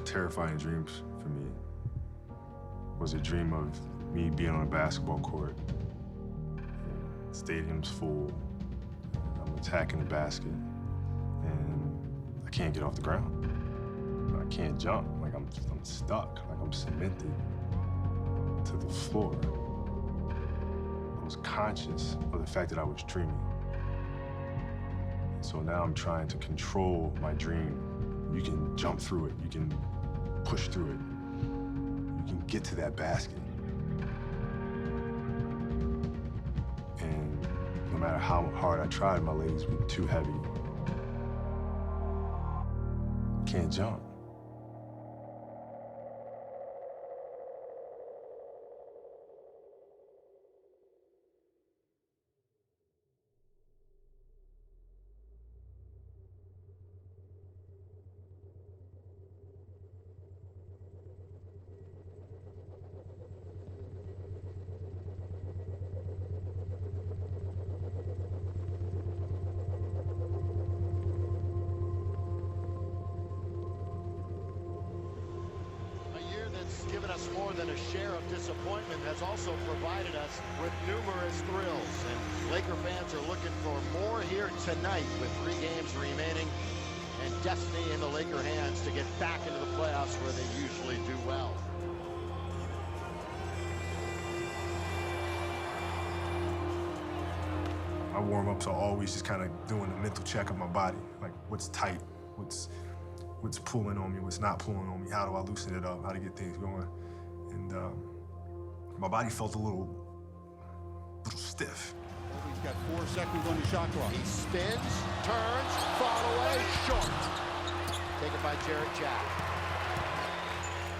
most terrifying dreams for me was a dream of me being on a basketball court. Stadium's full. I'm attacking the basket, and I can't get off the ground. I can't jump. Like I'm stuck. Like I'm cemented to the floor. I was conscious of the fact that I was dreaming. So now I'm trying to control my dream. You can jump through it. You can push through it. You can get to that basket. And no matter how hard I tried, my legs were too heavy. Can't jump. Given us more than a share of disappointment, has also provided us with numerous thrills. And Laker fans are looking for more here tonight with 3 games remaining and destiny in the Laker hands to get back into the playoffs where they usually do well. My warm-ups are always just kind of doing a mental check of my body, like what's tight, what's pulling on me, what's not pulling on me, how do I loosen it up, how to get things going. And my body felt a little stiff. He's got 4 seconds on the shot clock. He spins, turns, fall away, short. Taken by Jarrett Jack.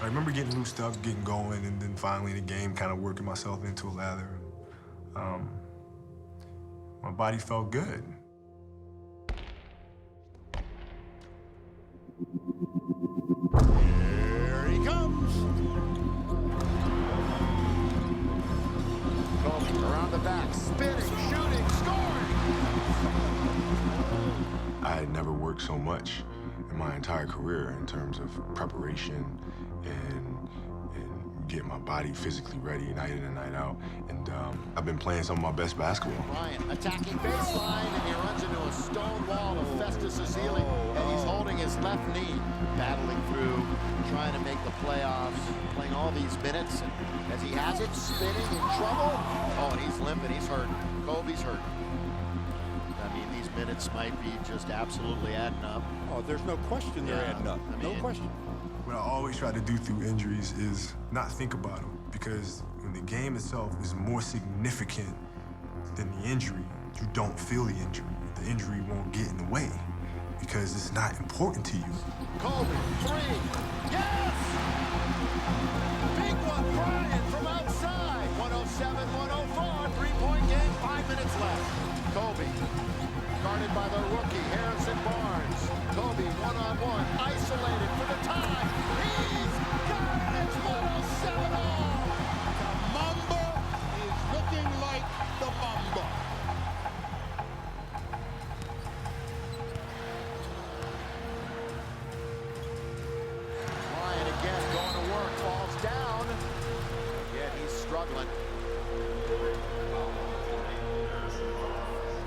I remember getting loosed up, getting going, and then finally in the game kind of working myself into a lather. My body felt good. Here he comes. Kobe around the back, spinning, shooting, scoring. I had never worked so much in my entire career in terms of preparation and getting my body physically ready night in and night out. And I've been playing some of my best basketball. Bryant attacking baseline, and he runs into a stone wall of Festus' ceiling, and he's holding his left knee, battling through, trying to make the playoffs, playing all these minutes, and as he has it, spinning in trouble. Oh, and he's limping, he's hurt. Kobe's hurt. I mean, these minutes might be just absolutely adding up. Oh, there's no question they're adding up. I mean, no question. What I always try to do through injuries is not think about them, because when the game itself is more significant than the injury, you don't feel the injury. The injury won't get in the way because it's not important to you. Kobe, 3, yes! Big one, Bryant from outside. 107-104, 3-point game, 5 minutes left. Kobe, guarded by the rookie, Harrison Barnes. Kobe, one-on-one, isolated for the tie. He's got it, it's 107 all. The Mamba is looking like the Mamba. Bryant again going to work, falls down. Again, he's struggling.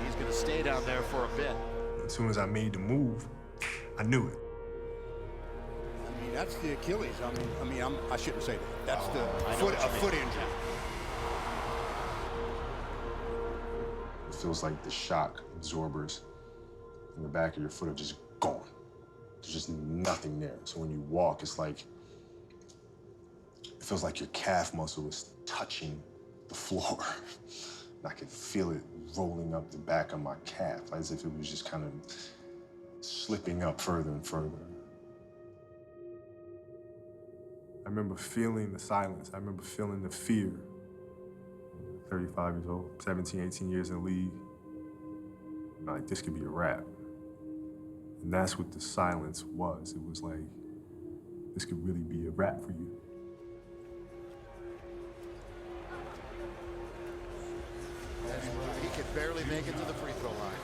He's going to stay down there for a bit. As soon as I made the move, I knew it. I mean, that's the Achilles. I shouldn't say that. That's a foot injury. It feels like the shock absorbers in the back of your foot are just gone. There's just nothing there. So when you walk, it's like, it feels like your calf muscle is touching the floor. I could feel it rolling up the back of my calf, as if it was just kind of slipping up further and further. I remember feeling the silence. I remember feeling the fear. 35 years old, 17, 18 years in the league. Like, this could be a wrap. And that's what the silence was. It was like, this could really be a wrap for you. He could barely make it to the free throw line.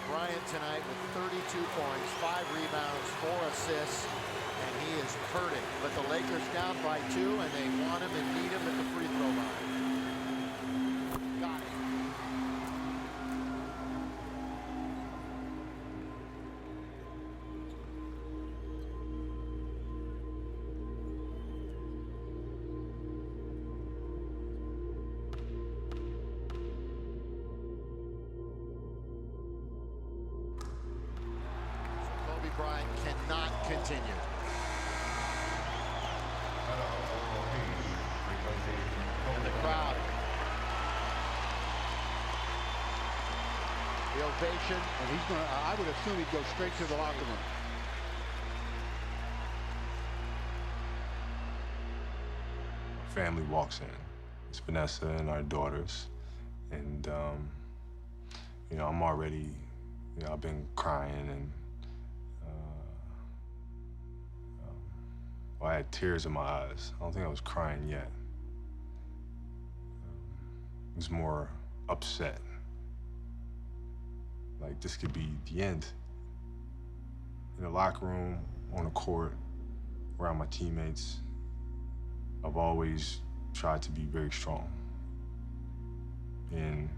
Bryant tonight with 32 points, 5 rebounds, 4 assists, and he is hurting, but the Lakers down by 2, and they want him and need him at the free throw line. Got it. Bryant cannot continue. And the crowd. The ovation. And he's going to, I would assume he'd go straight to the locker room. Family walks in. It's Vanessa and our daughters. And, you know, I'm already, you know, I've been crying and well, I had tears in my eyes. I don't think I was crying yet. I was more upset. Like this could be the end. In the locker room, on the court, around my teammates, I've always tried to be very strong and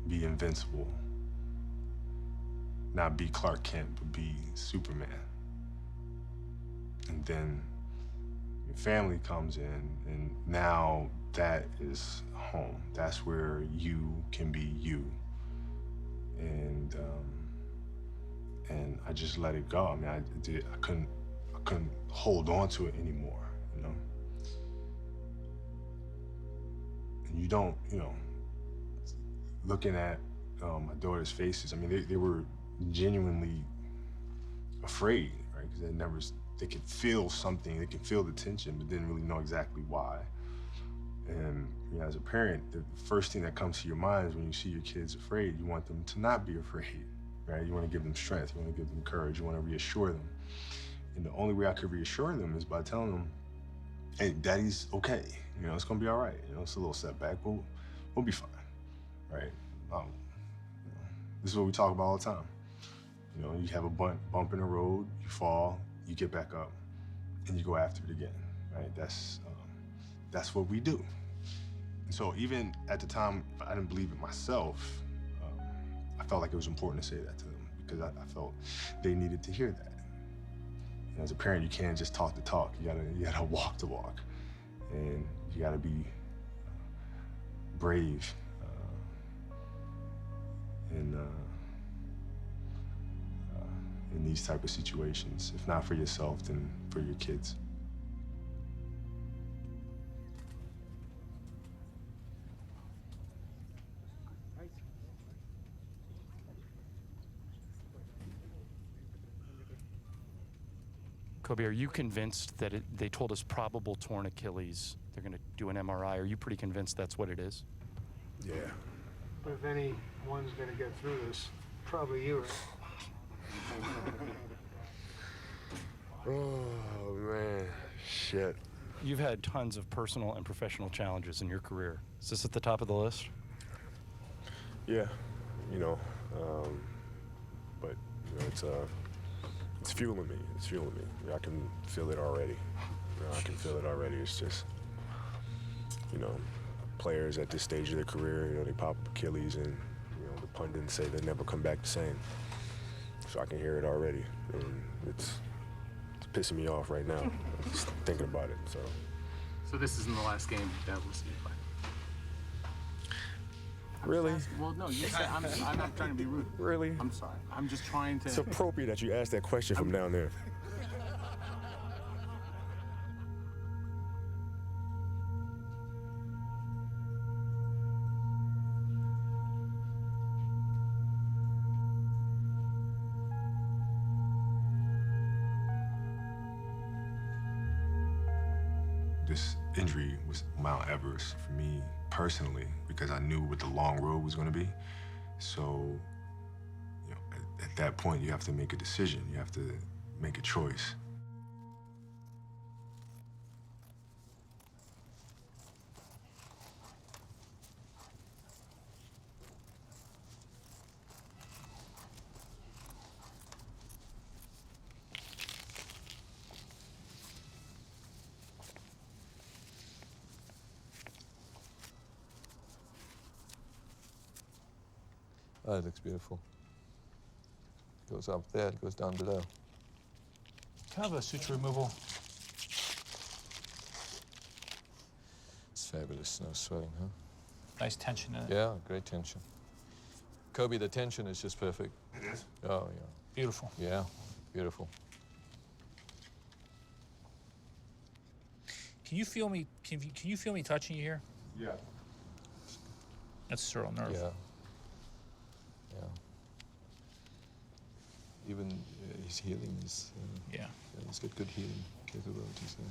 be invincible. Not be Clark Kent, but be Superman. And then your family comes in, and now that is home. That's where you can be you. And I just let it go. I mean, I couldn't hold on to it anymore, you know? And you don't, you know, looking at my daughter's faces, I mean, they were genuinely afraid, right? Because they could feel something, they could feel the tension, but didn't really know exactly why. And you know, as a parent, the first thing that comes to your mind is when you see your kids afraid, you want them to not be afraid, right? You want to give them strength, you want to give them courage, you want to reassure them. And the only way I could reassure them is by telling them, hey, daddy's okay. You know, it's gonna be all right. You know, it's a little setback, but we'll be fine, right? You know, this is what we talk about all the time. You know, you have a bump in the road, you fall, you get back up, and you go after it again, right? That's what we do. And so even at the time, I didn't believe it myself. I felt like it was important to say that to them because I felt they needed to hear that. And as a parent, you can't just talk the talk. You gotta walk the walk, and you gotta be brave in these type of situations. If not for yourself, then for your kids. Kobe, are you convinced that they told us probable torn Achilles? They're going to do an MRI. Are you pretty convinced that's what it is? Yeah. But if anyone's going to get through this, probably you, right? Oh, man. Shit. You've had tons of personal and professional challenges in your career. Is this at the top of the list? Yeah, you know, but you know, it's fueling me. It's fueling me. I can feel it already. You know, I can feel it already. It's just, you know, players at this stage of their career, you know, they pop Achilles, and you know, the pundits say they never come back the same. So I can hear it already, and it's pissing me off right now, just thinking about it. So this isn't the last game that we'll see you play? Really? Well, no, you said, I'm not trying to be rude. Really? I'm sorry. I'm just trying to... It's appropriate that you ask that question from down there. This injury was Mount Everest for me personally because I knew what the long road was going to be. So, you know, at that point, you have to make a decision. You have to make a choice. Oh, it looks beautiful. Goes up there, it goes down below. Kind of a suture removal. It's fabulous, no sweating, huh? Nice tension in it. Yeah, great tension. Kobe, the tension is just perfect. It is? Oh, yeah. Beautiful. Yeah, beautiful. Can you feel me? Can you feel me touching you here? Yeah. That's sural nerve. Yeah. Yeah. Even his healing is... Yeah. He's got good healing capabilities there.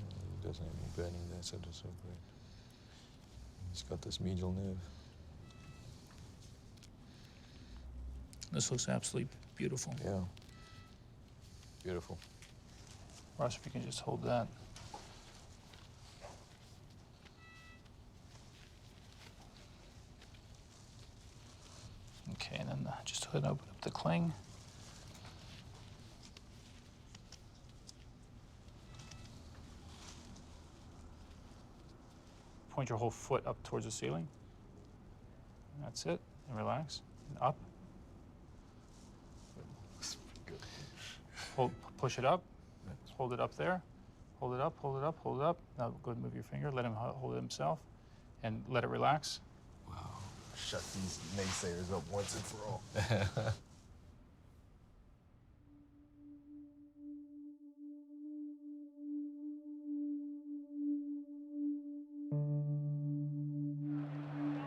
He doesn't have any burning there, so that's so great. He's got this medial nerve. This looks absolutely beautiful. Yeah. Beautiful. Russ, if you can just hold that. Okay, and then just go ahead and open up the cling. Point your whole foot up towards the ceiling. That's it. And relax. And up. Hold, push it up. Hold it up there. Hold it up, hold it up, hold it up. Now go ahead and move your finger. Let him hold it himself. And let it relax. Wow. Shut these naysayers up once and for all.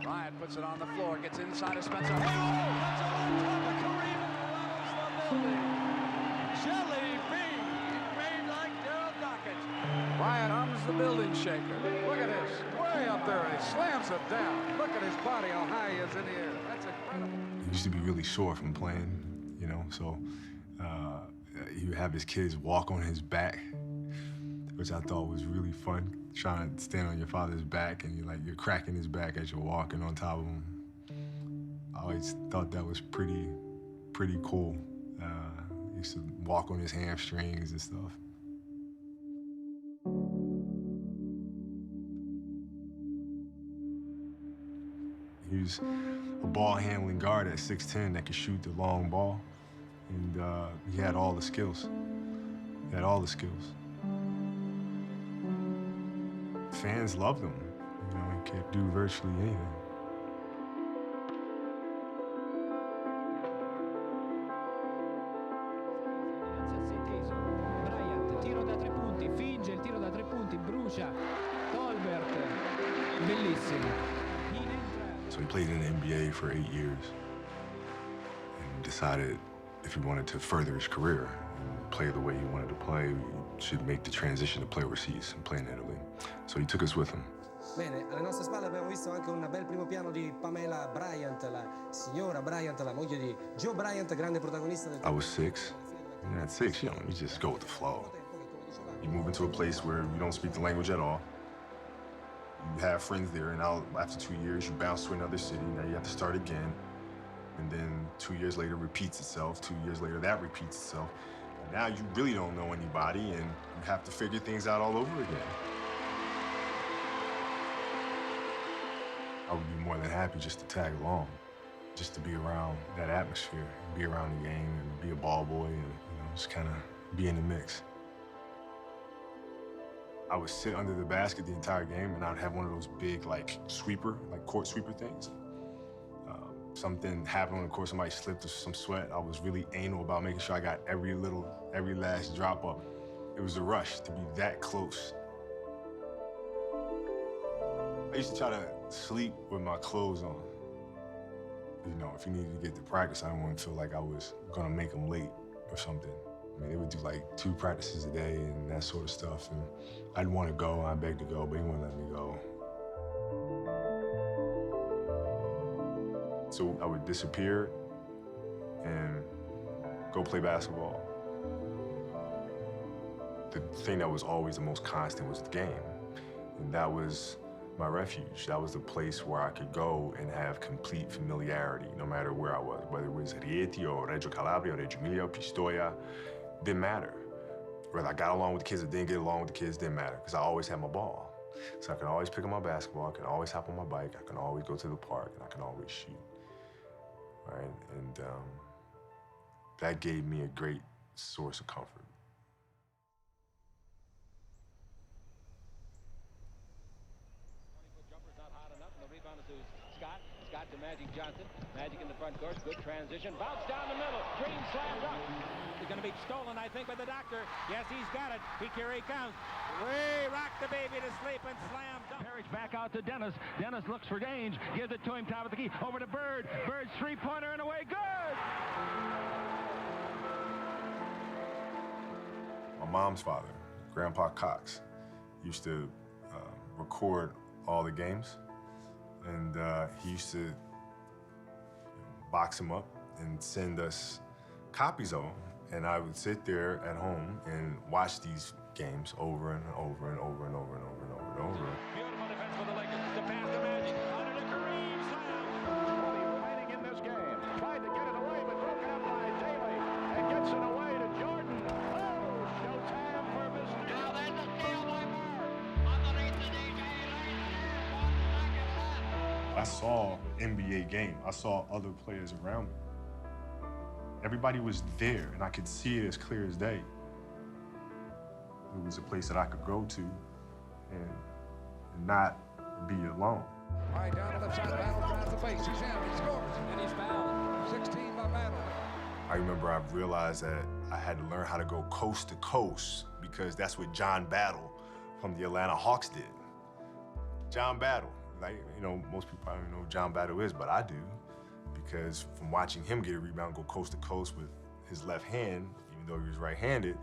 Bryant puts it on the floor, gets inside of Spencer. Hey, oh, that's on top of Kareem and levels the building. Jelly bean, made like Daryl Dockett. Bryant arms the building shaker. Look at this, way up there, and he slams it down. Look at his body, how high he is in the air. That's incredible. He used to be really sore from playing, you know, so he would have his kids walk on his back, which I thought was really fun. Trying to stand on your father's back and you're cracking his back as you're walking on top of him. I always thought that was pretty cool. He used to walk on his hamstrings and stuff. He was a ball handling guard at 6'10" that could shoot the long ball. And he had all the skills. He had all the skills. Fans loved him. You know, he could do virtually anything. Bryant, tiro da 3 punti, finge il tiro da 3 punti, brucia. Tolbert, bellissimo. So he played in the NBA for 8 years and decided if he wanted to further his career and play the way he wanted to play, he should make the transition to play overseas and play in Italy. So he took us with him. Bene, alle nostre spalle abbiamo visto anche un bel primo piano di Pamela Bryant, la signora Bryant, la moglie di Joe Bryant, grande protagonista del... I was 6. And at 6, you just go with the flow. You move into a place where you don't speak the language at all. You have friends there, and after 2 years, you bounce to another city. Now you have to start again. And then 2 years later, repeats itself. 2 years later, that repeats itself. And now you really don't know anybody, and you have to figure things out all over again. I would be more than happy just to tag along, just to be around that atmosphere, be around the game, and be a ball boy, and just kind of be in the mix. I would sit under the basket the entire game, and I'd have one of those big, court sweeper things. Something happened on the court, somebody slipped or some sweat. I was really anal about making sure I got every last drop up. It was a rush to be that close. I used to try to sleep with my clothes on. You know, if you needed to get to practice, I didn't want to feel like I was gonna make them late or something. I mean, they would do like 2 practices a day and that sort of stuff. And I didn't want to go, I begged to go, but he wouldn't let me go. So I would disappear and go play basketball. The thing that was always the most constant was the game. And that was my refuge. That was the place where I could go and have complete familiarity, no matter where I was, whether it was Rieti or Reggio Calabria or Reggio Emilia or Pistoia, didn't matter. Whether I got along with the kids or didn't get along with the kids, didn't matter, because I always had my ball. So I can always pick up my basketball, I can always hop on my bike, I can always go to the park, and I can always shoot, right? And that gave me a great source of comfort. Jumper's not hot enough, and the rebound is to Scott. Scott to Magic Johnson. Magic in the front court. Good transition. Bounce down the middle. Green slam dunk. It's going to be stolen, I think, by the doctor. Yes, he's got it. Here he comes. Way rock the baby to sleep and slam dunk. Parrish back out to Dennis. Dennis looks for Dange. Gives it to him, top of the key. Over to Bird. Bird's three-pointer and away. Good! My mom's father, Grandpa Cox, used to record all the games, and he used to box them up and send us copies of them, and I would sit there at home and watch these games over and over and over and over and over and over and over. Beautiful defense for the Lakers. The pass to Magic. On to Kareem. Slam. Remaining in this game. Tried to get it away, but broken up by Daly. And gets it away to Jordan. Oh, showtime for Mr. Now there's a steal by Bird. Underneath the DJ. I saw an NBA game. I saw other players around me. Everybody was there, and I could see it as clear as day. It was a place that I could go to and not be alone. All right, down the left side, Battle drives the face. He's in, he scores. And he's fouled. 16 by Battle. I remember I realized that I had to learn how to go coast to coast because that's what John Battle from the Atlanta Hawks did. John Battle, like, you know, most people probably don't know who John Battle is, but I do, because from watching him get a rebound, go coast to coast with his left hand, even though he was right-handed,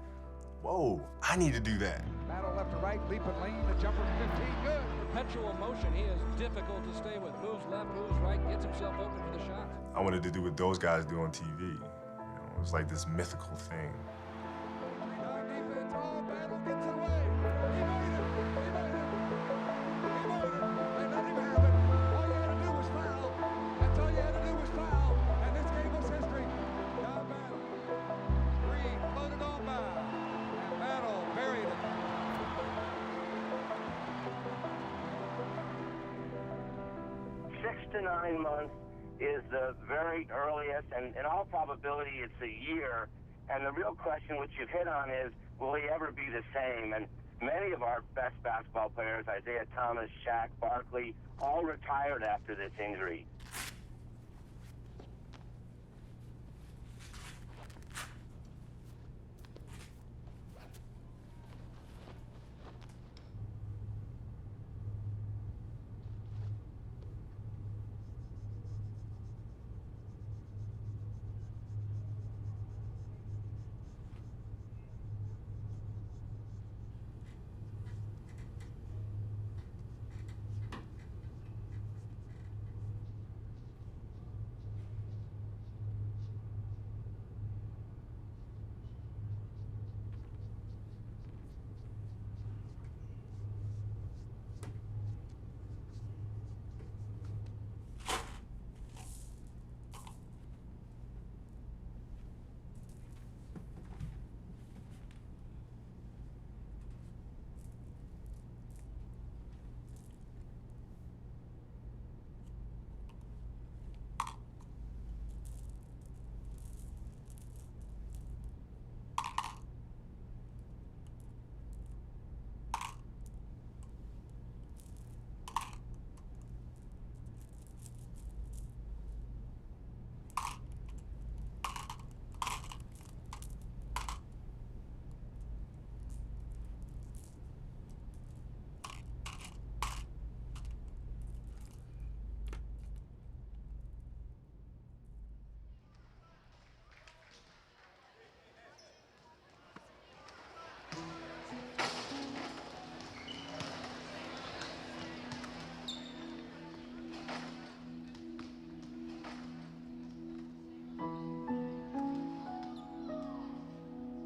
whoa, I need to do that. Battle left to right, leap and lane, the jumper 15, good. Perpetual motion. He is difficult to stay with. Moves left, moves right, gets himself open for the shot. I wanted to do what those guys do on TV. You know, it was like this mythical thing. Defense, all Battle gets it away. He made it. He made it. He made it. They let him have it. All you had to do was foul. That's all you had to do was foul. And this game was history. Now Battle. Green floated on by. And Battle buried it. 6 to 9 months is the very earliest, and in all probability it's a year. And the real question which you've hit on is, will he ever be the same? And many of our best basketball players, Isaiah Thomas, Shaq, Barkley, all retired after this injury.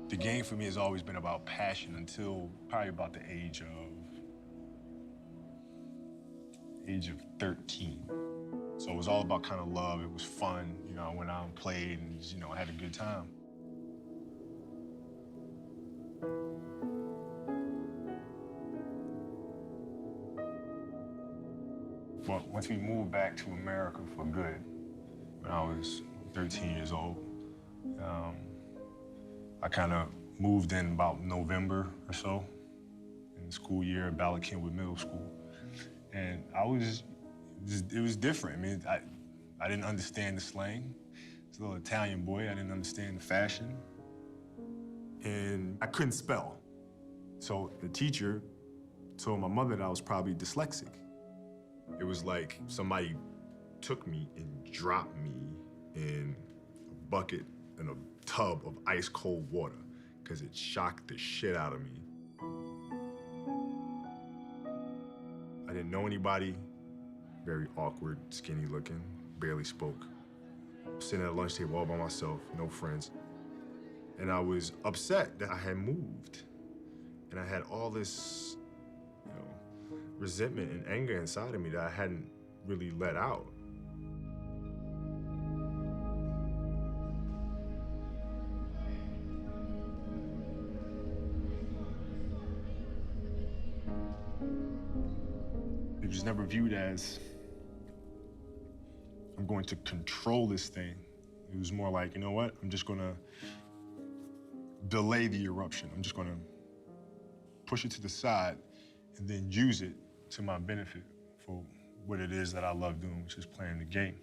The game for me has always been about passion until probably about the age of 13. So it was all about kind of love. It was fun. You know, I went out and played and, you know, had a good time. But once we moved back to America for good, when I was 13 years old, I kind of moved in about November or so in the school year at Ballard Kenwood Middle School. And it was different. I mean, I didn't understand the slang. As a little Italian boy, I didn't understand the fashion. And I couldn't spell. So the teacher told my mother that I was probably dyslexic. It was like somebody took me and dropped me in a bucket, in a tub of ice cold water, because it shocked the shit out of me. I didn't know anybody, very awkward, skinny looking, barely spoke. Sitting at a lunch table all by myself, no friends. And I was upset that I had moved. And I had all this, resentment and anger inside of me that I hadn't really let out. It was never viewed as, I'm going to control this thing. It was more like, you know what? I'm just gonna delay the eruption. I'm just gonna push it to the side and then use it to my benefit for what it is that I love doing, which is playing the game.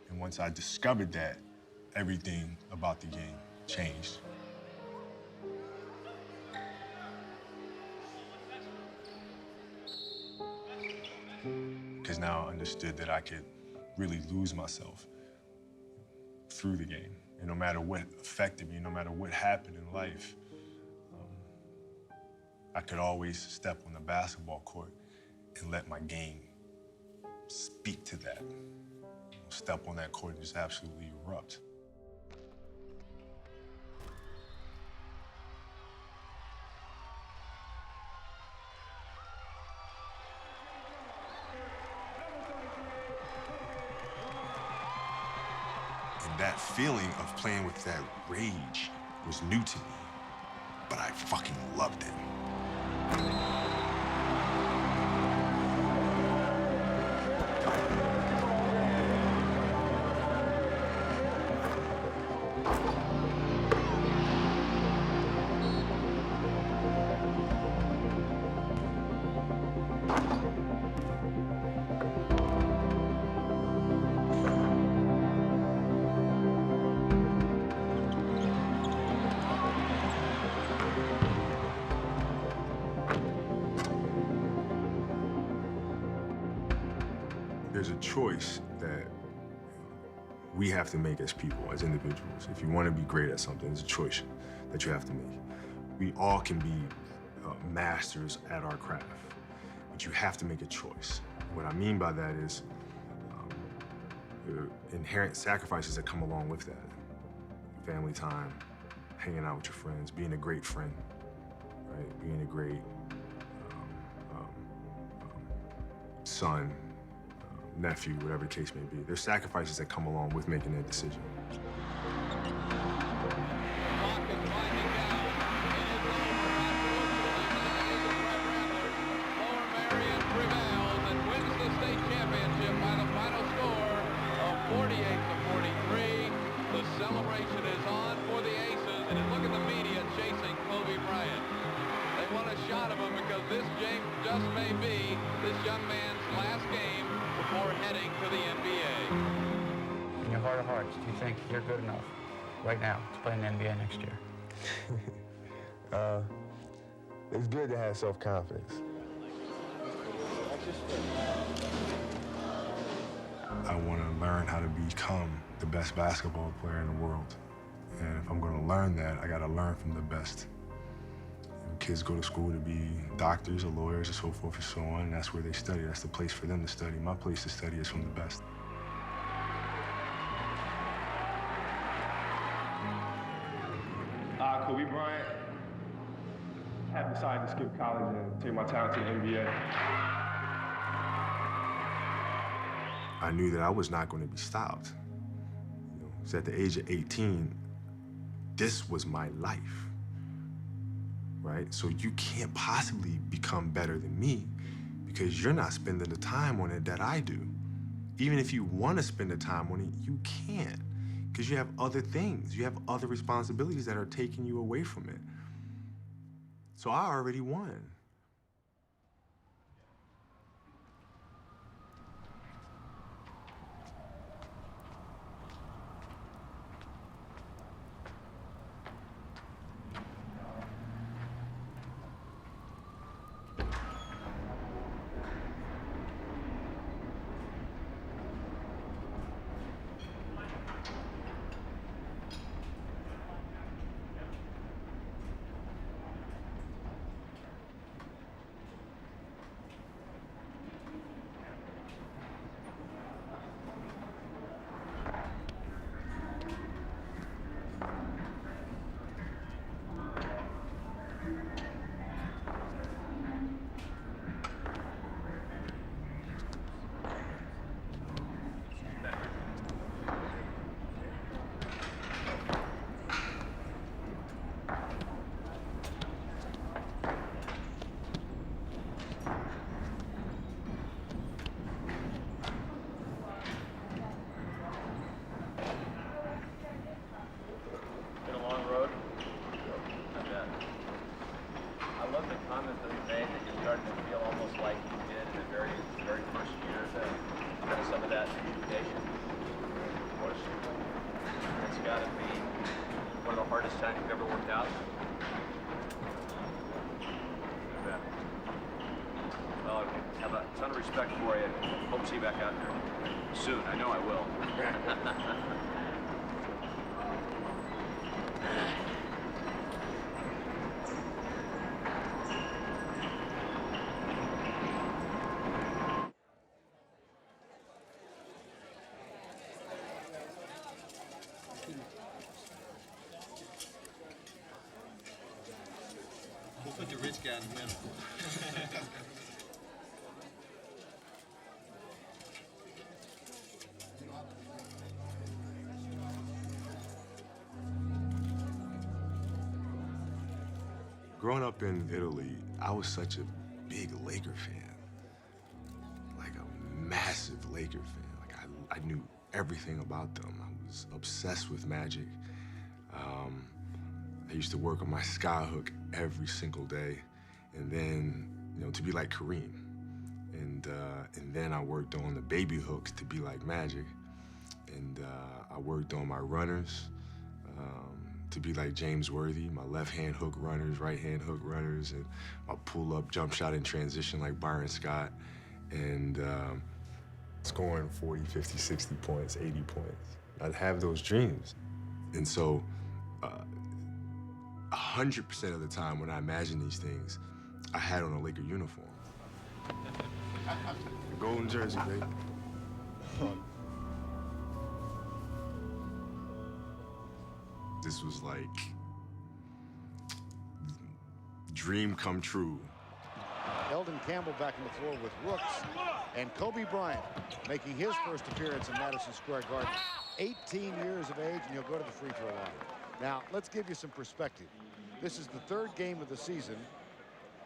And once I discovered that, everything about the game changed. Because now I understood that I could really lose myself through the game. And no matter what affected me, no matter what happened in life, I could always step on the basketball court and let my game speak to that. Step on that court and just absolutely erupt. And that feeling of playing with that rage was new to me, but I fucking loved it. There's a choice that we have to make as people, as individuals. If you want to be great at something, it's a choice that you have to make. We all can be masters at our craft, but you have to make a choice. What I mean by that is the inherent sacrifices that come along with that. Family time, hanging out with your friends, being a great friend, right? Being a great son, nephew, whatever the case may be. There's sacrifices that come along with making that decision. Celebration is on for the Aces, and look at the media chasing Kobe Bryant. They want a shot of him because this game just may be this young man's last game before heading to the NBA. In your heart of hearts, do you think you're good enough right now to play in the NBA next year? It's good to have self-confidence. I want to learn how to become the best basketball player in the world. And if I'm going to learn that, I got to learn from the best. Kids go to school to be doctors or lawyers or so forth and so on, and that's where they study. That's the place for them to study. My place to study is from the best. Kobe Bryant. I have decided to skip college and take my talent to the NBA. I knew that I was not going to be stopped. So at the age of 18, this was my life. right? So you can't possibly become better than me because you're not spending the time on it that I do. Even if you want to spend the time on it, you can't because you have other things. You have other responsibilities that are taking you away from it. So I already won. Respect for you. Hope to see you back out there soon. I know I will. We'll put the rich guy in the middle. Growing up in Italy, I was such a big Laker fan. Like a massive Laker fan. Like I knew everything about them. I was obsessed with Magic. I used to work on my skyhook every single day. And then, you know, to be like Kareem. And then I worked on the baby hooks to be like Magic. And I worked on my runners. To be like James Worthy, my left-hand hook runners, right-hand hook runners, and my pull-up, jump shot, and transition like Byron Scott, and scoring 40, 50, 60 points, 80 points. I'd have those dreams. And so 100% of the time when I imagine these things, I had on a Laker uniform. The golden jersey, baby. This was like dream come true. Eldon Campbell back on the floor with Rooks, and Kobe Bryant making his first appearance in Madison Square Garden. 18 years of age, and he'll go to the free throw line. Now, let's give you some perspective. This is the third game of the season.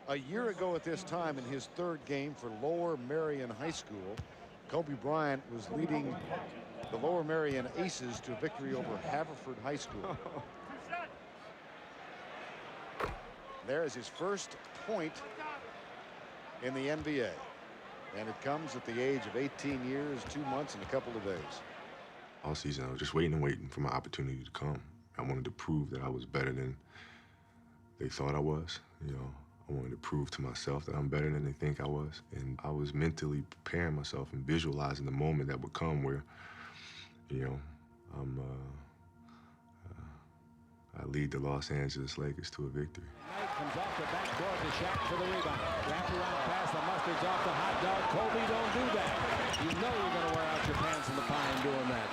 A year ago at this time, in his third game for Lower Merion High School, Kobe Bryant was leading the Lower Merion Aces to a victory over Haverford High School. There is his first point in the NBA. And it comes at the age of 18 years, 2 months, and a couple of days. All season, I was just waiting and waiting for my opportunity to come. I wanted to prove that I was better than they thought I was. You know, I wanted to prove to myself that I'm better than they think I was. And I was mentally preparing myself and visualizing the moment that would come where, you know, I lead the Los Angeles Lakers to a victory. Knight comes off the backboard to Shaq for the rebound. Wrapped around pass, the mustard's off the hot dog. Kobe, don't do that. You know you're going to wear out your pants in the pine doing that.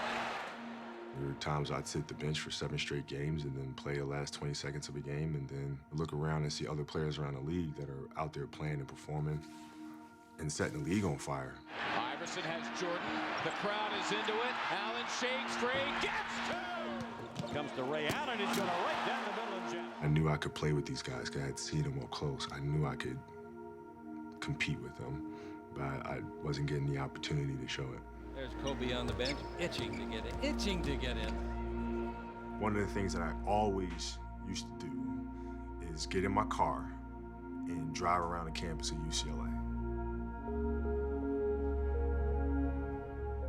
There were times I'd sit the bench for 7 straight games and then play the last 20 seconds of a game and then look around and see other players around the league that are out there playing and performing and setting the league on fire. Iverson has Jordan. The crowd is into it. Allen shakes free, gets two! comes to Ray Allen. He's going to right down the middle and jam. I knew I could play with these guys because I had seen them up close. I knew I could compete with them, but I wasn't getting the opportunity to show it. There's Kobe on the bench, itching to get in. One of the things that I always used to do is get in my car and drive around the campus of UCLA.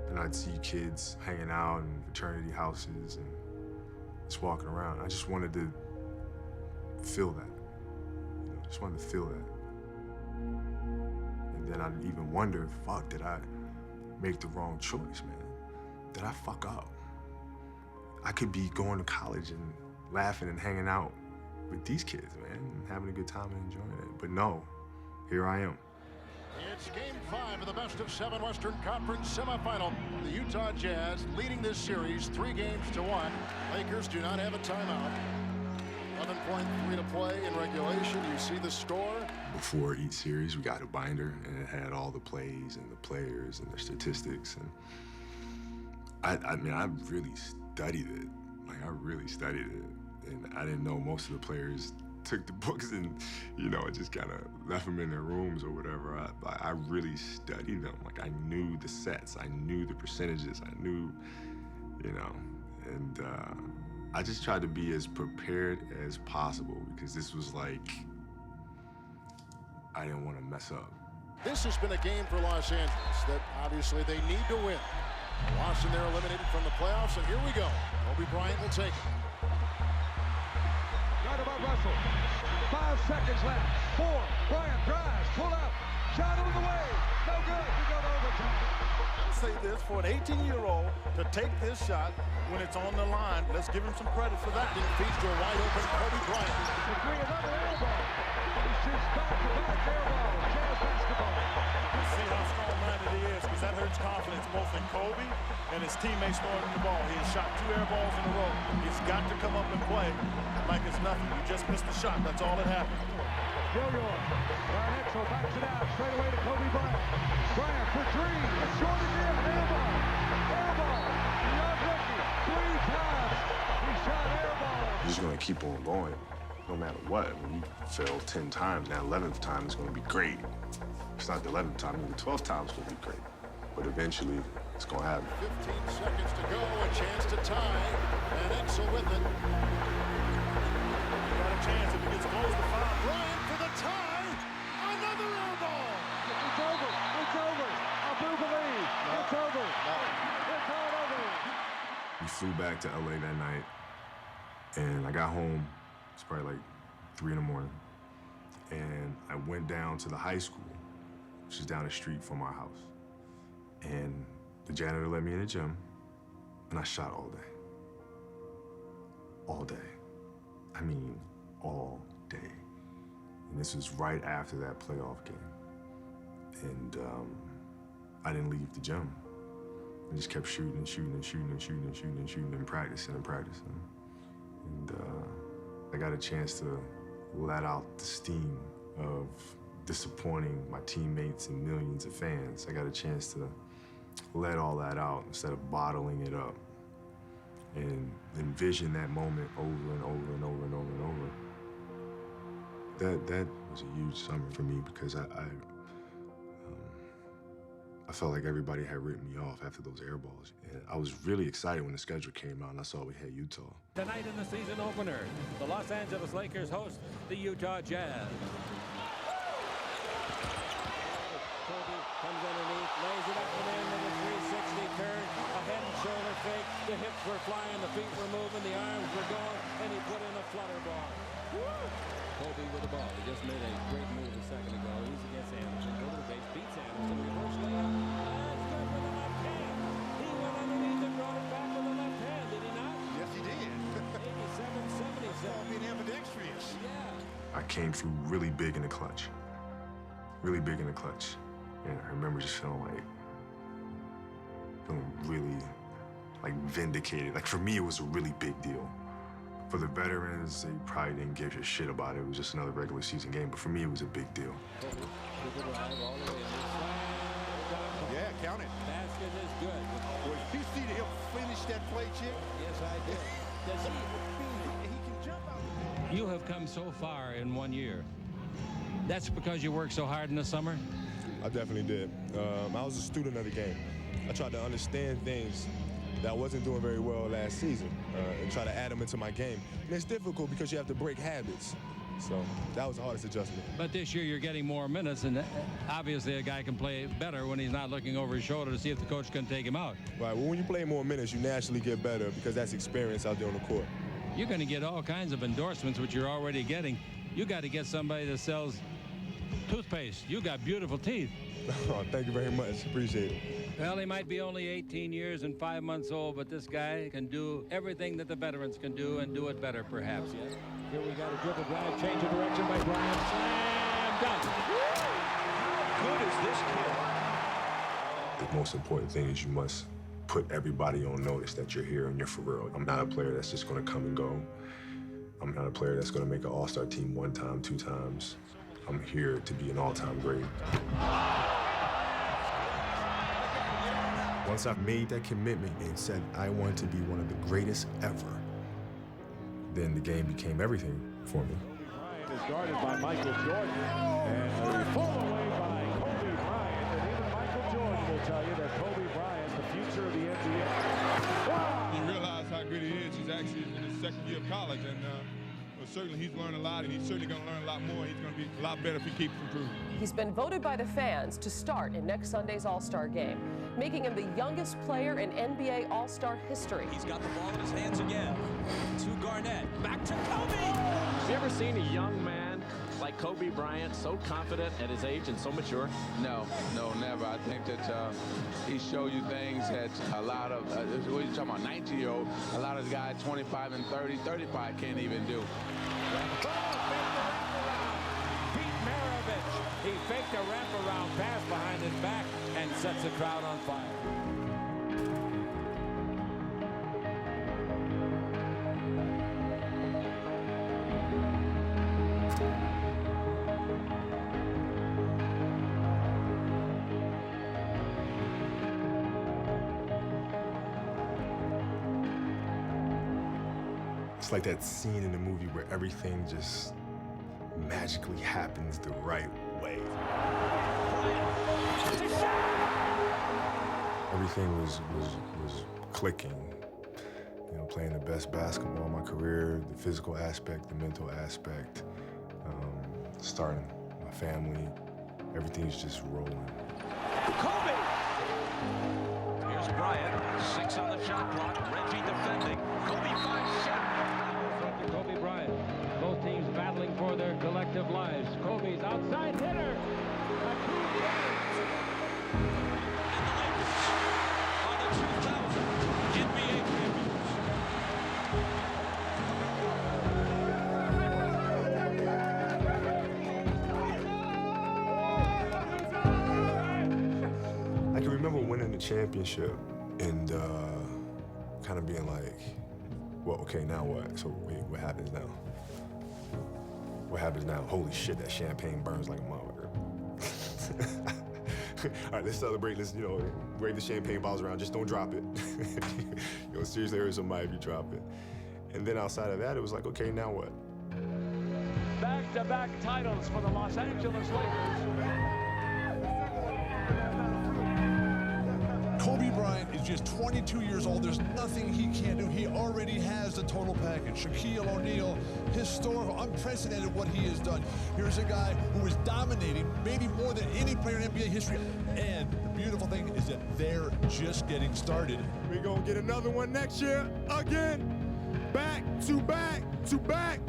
And I'd see kids hanging out in fraternity houses and just walking around. I just wanted to feel that. Just wanted to feel that. And then I'd even wonder, fuck, did I make the wrong choice, man? Did I fuck up? I could be going to college and laughing and hanging out with these kids, man, and having a good time and enjoying it. But no, here I am. It's game 5 of the best-of-7 Western Conference semifinal. The Utah Jazz leading this series 3-1. Lakers do not have a timeout. 11.3 to play in regulation. You see the score. Before each series, we got a binder, and it had all the plays and the players and the statistics. And I mean, I really studied it. Like, I really studied it. And I didn't know most of the players took the books and, just kind of left them in their rooms or whatever. I really studied them. Like, I knew the sets. I knew the percentages. I knew, and I just tried to be as prepared as possible because this was like, I didn't want to mess up. This has been a game for Los Angeles that obviously they need to win. Boston, they're eliminated from the playoffs, and here we go. Kobe Bryant will take it. Right about Russell. 5 seconds left. 4. Bryant drives. Pull up. Shot on the way. No good. We go to overtime. I'll say this, for an 18-year-old to take this shot when it's on the line, let's give him some credit for that. Feeds to a wide open Kobe Bryant. The three, another air ball. He shoots back-to-back air ball. Jazz basketball. See how strong-minded he is, because that hurts confidence both in Kobe and his teammates throwing the ball. He has shot 2 air balls in a row. He's got to come up and play like it's nothing. You just missed the shot. That's all that happened. Brilliant. Bryant backs it out straight away to Kobe Bryant. Bryant for 3. It's short again. Air ball. Air ball. Beyond Ricky. 3 times. He shot air ball. You're just going to keep on going no matter what. When you fail 10 times, that 11th time is going to be great. It's not the 11th time, the 12th time is going to be great. But eventually, it's going to happen. 15 seconds to go, a chance to tie, and Exel with it. Got a chance if he gets close to 5. Bryant for the tie, another air ball. It's over, it's over. I do believe it's over. It's all over. We flew back to LA that night, and I got home, it's probably like 3 in the morning, and I went down to the high school, which is down the street from our house. And the janitor let me in the gym, and I shot all day. All day. I mean, all day. And this was right after that playoff game. And I didn't leave the gym. I just kept shooting and shooting and shooting and shooting and shooting and shooting and practicing and practicing. And I got a chance to let out the steam of disappointing my teammates and millions of fans. I got a chance to let all that out instead of bottling it up and envision that moment over and over and over and over and over. That was a huge summer for me because I felt like everybody had written me off after those air balls. And I was really excited when the schedule came out and I saw we had Utah. Tonight in the season opener, the Los Angeles Lakers host the Utah Jazz. Kobe comes underneath, lays it up and in with a 360 turn, a head and shoulder fake. The hips were flying, the feet were moving, the arms were going, and he put in a flutter ball. Woo! Kobe with the ball. He just made a great move a second ago. He's against Anderson. Go to the base, beats Anderson. Reverse layup. That's good with the left hand. He went underneath and brought it back with the left hand, did he not? Yes, he did. 87-77. Being ambidextrous. Yeah. I came through really big in the clutch. Really big in the clutch. And I remember just feeling really like vindicated. Like for me, it was a really big deal. For the veterans, they probably didn't give a shit about it. It was just another regular season game. But for me, it was a big deal. Yeah, count it. Basket is good. Did you see him finish that play, Chick? Yes, I did. Does he You have come so far in 1 year. That's because you worked so hard in the summer? I definitely did. I was a student of the game. I tried to understand things that I wasn't doing very well last season and try to add them into my game. And it's difficult because you have to break habits. So that was the hardest adjustment. But this year you're getting more minutes, and obviously a guy can play better when he's not looking over his shoulder to see if the coach can take him out. Right, well, when you play more minutes, you naturally get better because that's experience out there on the court. You're going to get all kinds of endorsements, which you're already getting. You got to get somebody that sells toothpaste. You got beautiful teeth. Oh, thank you very much. Appreciate it. Well, he might be only 18 years and 5 months old, but this guy can do everything that the veterans can do and do it better, perhaps. Yes. Here we got a dribble drive, change of direction by Bryant. Slam dunk. How good is this kid? The most important thing is you must put everybody on notice that you're here and you're for real. I'm not a player that's just going to come and go. I'm not a player that's going to make an all-star team 1 time, 2 times. I'm here to be an all-time great. Once I've made that commitment and said I wanted to be one of the greatest ever, then the game became everything for me. Bryant is guarded by Michael Jordan, and a pull away by Kobe Bryant, and even Michael Jordan will tell you that Kobe Bryant, the future of the NBA. He realized how good he is. He's actually in his second year of college, and well, certainly he's learned a lot, and he's certainly going to learn a lot more. He's going to be a lot better if he keeps improving. He's been voted by the fans to start in next Sunday's All-Star game, making him the youngest player in NBA All-Star history. He's got the ball in his hands again. To Garnett, back to Kobe! Have you ever seen a young man like Kobe Bryant so confident at his age and so mature? No, never. I think that he showed you things that a lot of, what are you talking about, 19-year-old, a lot of guys 25 and 30, 35 can't even do. He faked a wraparound pass behind his back and sets the crowd on fire. It's like that scene in the movie where everything just magically happens the right way. Everything was clicking. You know, playing the best basketball of my career, the physical aspect, the mental aspect, starting my family. Everything's just rolling. Kobe! Here's Bryant, 6 on the shot clock. Reggie defending. Kobe 5 shot. Kobe Bryant. Both teams battling for their collective lives. Kobe's outside hitter. I can remember winning the championship and kind of being like, well, okay, now what? So wait, what happens now? What happens now? Holy shit, that champagne burns like a motherfucker. All right, let's celebrate. Let's, wave the champagne bottles around. Just don't drop it. Seriously hurt somebody if you drop it. And then outside of that, it was like, okay, now what? Back-to-back titles for the Los Angeles Lakers. Kobe Bryant is just 22 years old. There's nothing he can't do. He already has the total package. Shaquille O'Neal, historical, unprecedented what he has done. Here's a guy who is dominating maybe more than any player in NBA history. And the beautiful thing is that they're just getting started. We're going to get another one next year again. Back to back to back.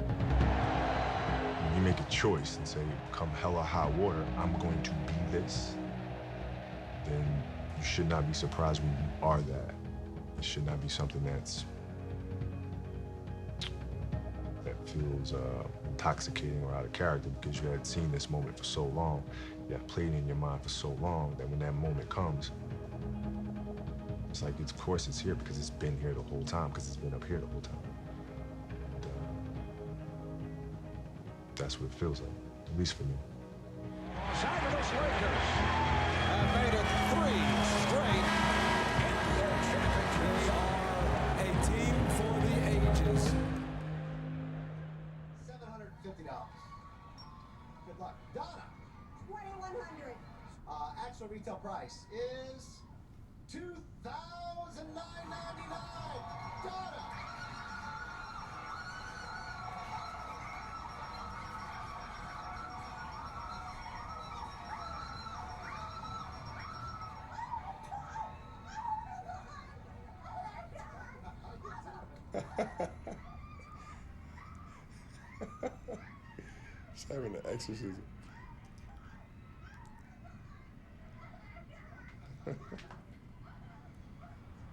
When you make a choice and say, come hell or high water, I'm going to be this, then you should not be surprised when you are that. It should not be something that feels intoxicating or out of character, because you had seen this moment for so long. You had played in your mind for so long that when that moment comes, it's like, of course it's here because it's been here the whole time, because it's been up here the whole time. And, that's what it feels like, at least for me. Los Angeles Lakers have made it 3 straight NBA championships. They are a team for the ages. o'clock. Donna. 2,100. Actual retail price is $2,999. Donna. She's having an exorcism.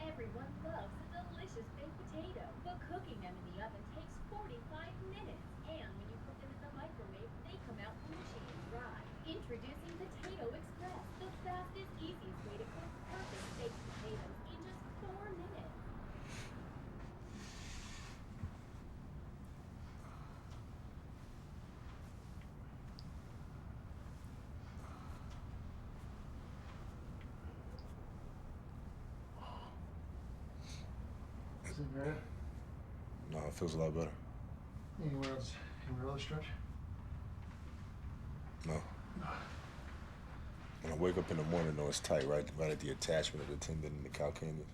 Everyone loves a delicious baked potato, but cooking them in the oven takes 45 minutes. And when you put them in the microwave, they come out mushy and dry. Introducing Potato Express, the fastest, easiest way to cook perfect baked potatoes in just 4 minutes. Is it bad? No, it feels a lot better. Anywhere else stretch? No. When I wake up in the morning, though, it's tight, right at the attachment of the tendon and the calcaneus.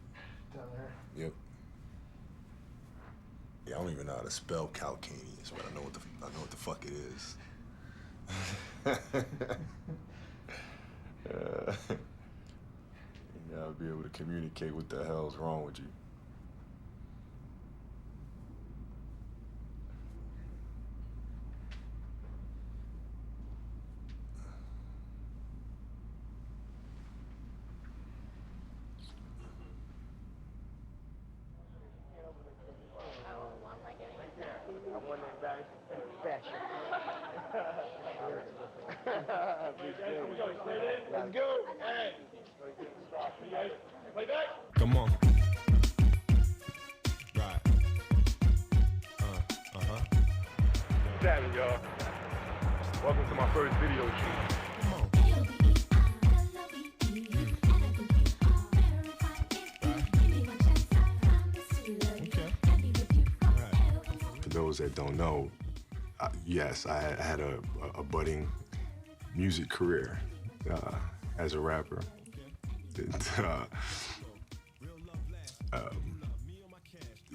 Down there. Yep. Yeah, I don't even know how to spell calcaneus, but I know what the fuck it is. You gotta be able to communicate what the hell's wrong with you. Let's go. Hey. Play back. Come on. Right. Uh-huh. What's happening, y'all? Welcome to my first video shoot. For those that don't know, yes, I had a budding music career as a rapper. It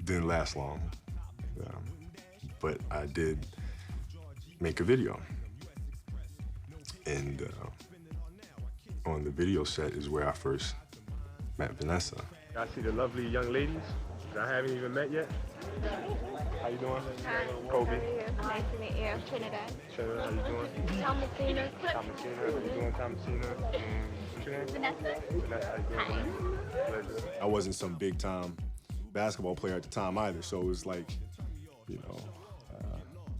didn't last long, but I did make a video. And on the video set is where I first met Vanessa. I see the lovely young ladies that I haven't even met yet. How you doing? Hi. Kobe. How are you? Nice to meet you. Trinidad. Trinidad, how you doing? Thomasina. Thomasina, how you doing, Thomasina? What's your name? Vanessa. Vanessa, how you doing? Pleasure. I wasn't some big time basketball player at the time either, so it was like, you know,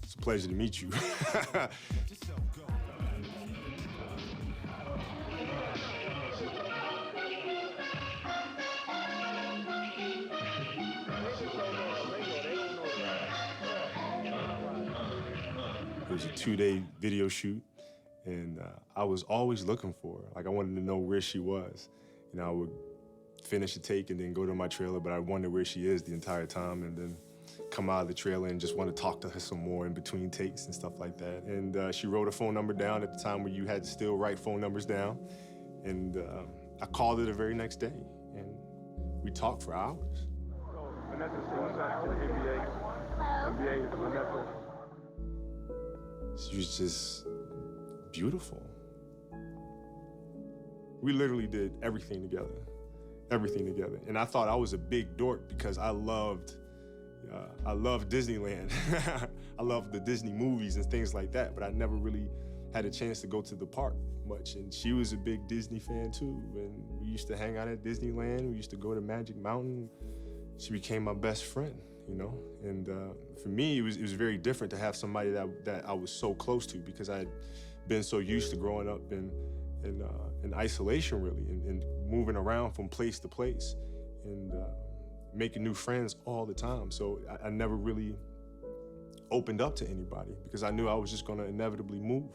it's a pleasure to meet you. It was a 2-day video shoot, and I was always looking for her. Like, I wanted to know where she was. You know, I would finish the take and then go to my trailer, but I wonder where she is the entire time, and then come out of the trailer and just want to talk to her some more in between takes and stuff like that. And she wrote a phone number down at the time where you had to still write phone numbers down. And I called her the very next day, and we talked for hours. Vanessa, say what's up to the NBA. NBA is Vanessa. She was just beautiful. We literally did everything together. And I thought I was a big dork because I loved Disneyland. I loved the Disney movies and things like that, but I never really had a chance to go to the park much. And she was a big Disney fan too. And we used to hang out at Disneyland. We used to go to Magic Mountain. She became my best friend, you know? And for me, it was very different to have somebody that I was so close to, because I had been so used to growing up in isolation, really, and moving around from place to place and making new friends all the time. So I never really opened up to anybody because I knew I was just gonna inevitably move.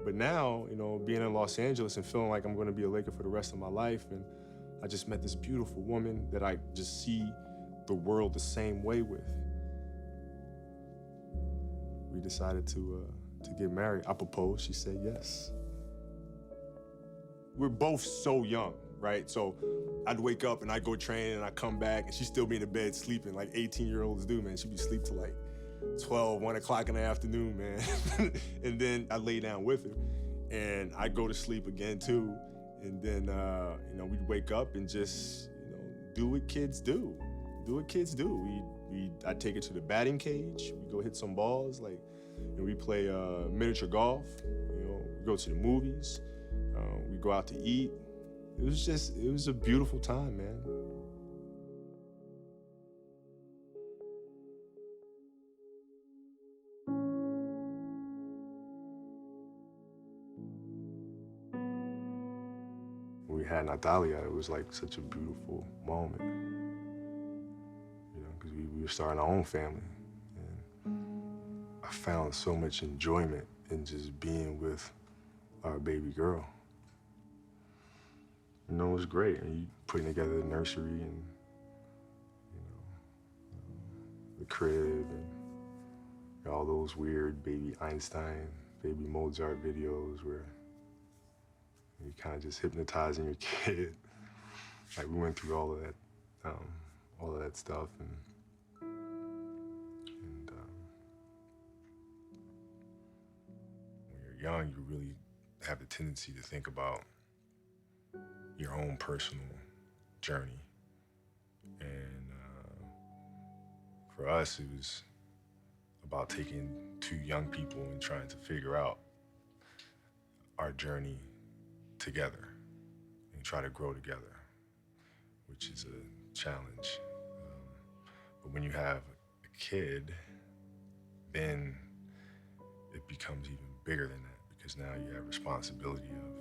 But now, you know, being in Los Angeles and feeling like I'm gonna be a Laker for the rest of my life, and I just met this beautiful woman that I just see the world the same way with. We decided to to get married. I proposed, she said yes. We're both so young, right? So I'd wake up and I'd go train and I'd come back and she'd still be in the bed sleeping like 18-year-olds do, man. She'd be asleep till like 12, 1 o'clock in the afternoon, man. And then I lay down with her and I'd go to sleep again too. And then, you know, we'd wake up and just, you know, do what kids do. Do what kids do. I'd take her to the batting cage. We'd go hit some balls. Like, you know, we play miniature golf. You know, we go to the movies. We go out to eat. It was a beautiful time, man. When we had Natalia, it was like such a beautiful moment. You know, because we were starting our own family. And I found so much enjoyment in just being with our baby girl. You know, it was great. And you putting together the nursery and, you know, the crib and all those weird baby Einstein, baby Mozart videos where you kind of just hypnotizing your kid. Like we went through all of that stuff, and when you're young, you really have the tendency to think about your own personal journey. And for us, it was about taking two young people and trying to figure out our journey together and try to grow together, which is a challenge. But when you have a kid, then it becomes even bigger than that, because now you have responsibility of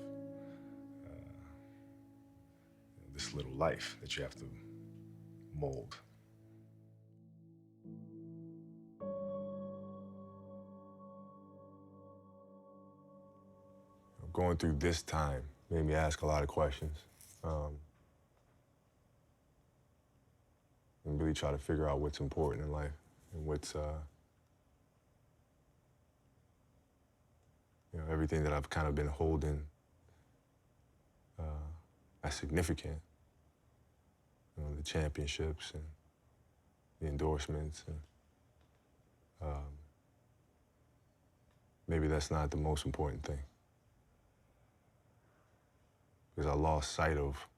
this little life that you have to mold. Going through this time made me ask a lot of questions and really try to figure out what's important in life and what's, you know, everything that I've kind of been holding as significant. You know, the championships and the endorsements, and maybe that's not the most important thing. Because I lost sight of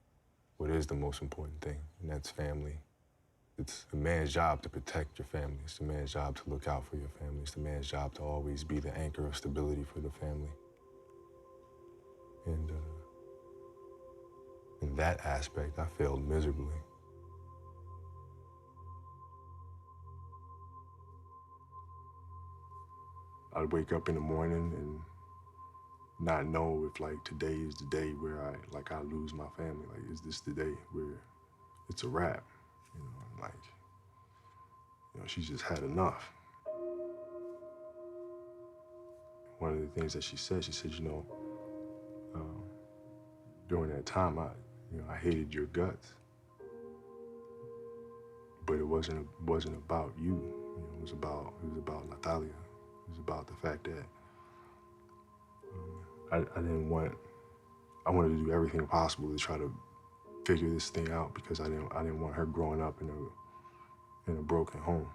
what is the most important thing, and that's family. It's a man's job to protect your family. It's the man's job to look out for your family. It's the man's job to always be the anchor of stability for the family. And in that aspect, I failed miserably. I'd wake up in the morning and not know if like today is the day where I lose my family. Like, is this the day where it's a wrap? You know, and like, you know, she just had enough. One of the things that she said, you know, during that time, I hated your guts, but it wasn't about you. You know, it was about Natalia. It was about the fact that I wanted to do everything possible to try to figure this thing out, because I didn't want her growing up in a broken home.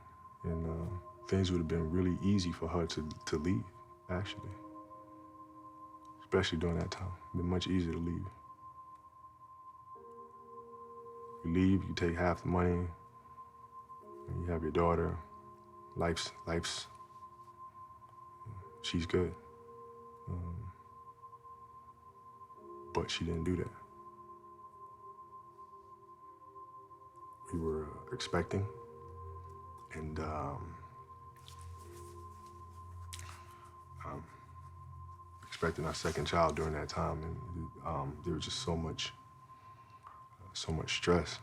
And things would have been really easy for her to leave, actually. Especially during that time. It'd been much easier to leave. You leave, you take half the money, and you have your daughter. Life's she's good. But she didn't do that. We were expecting, and expecting our second child during that time, and there was just so much stress.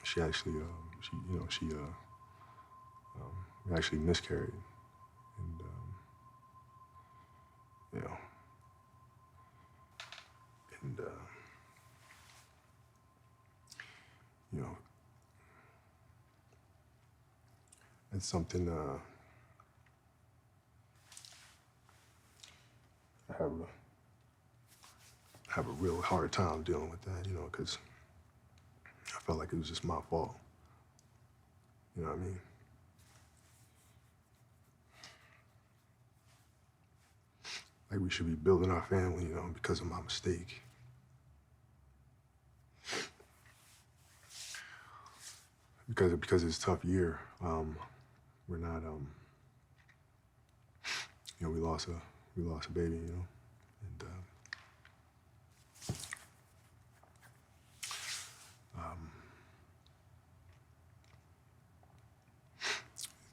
She actually, we actually miscarried, and you know. And, you know, it's something have a real hard time dealing with that, you know, because I felt like it was just my fault. You know what I mean? Like we should be building our family, you know, because of my mistake. Because it's a tough year, we're not, you know, we lost a baby, you know, and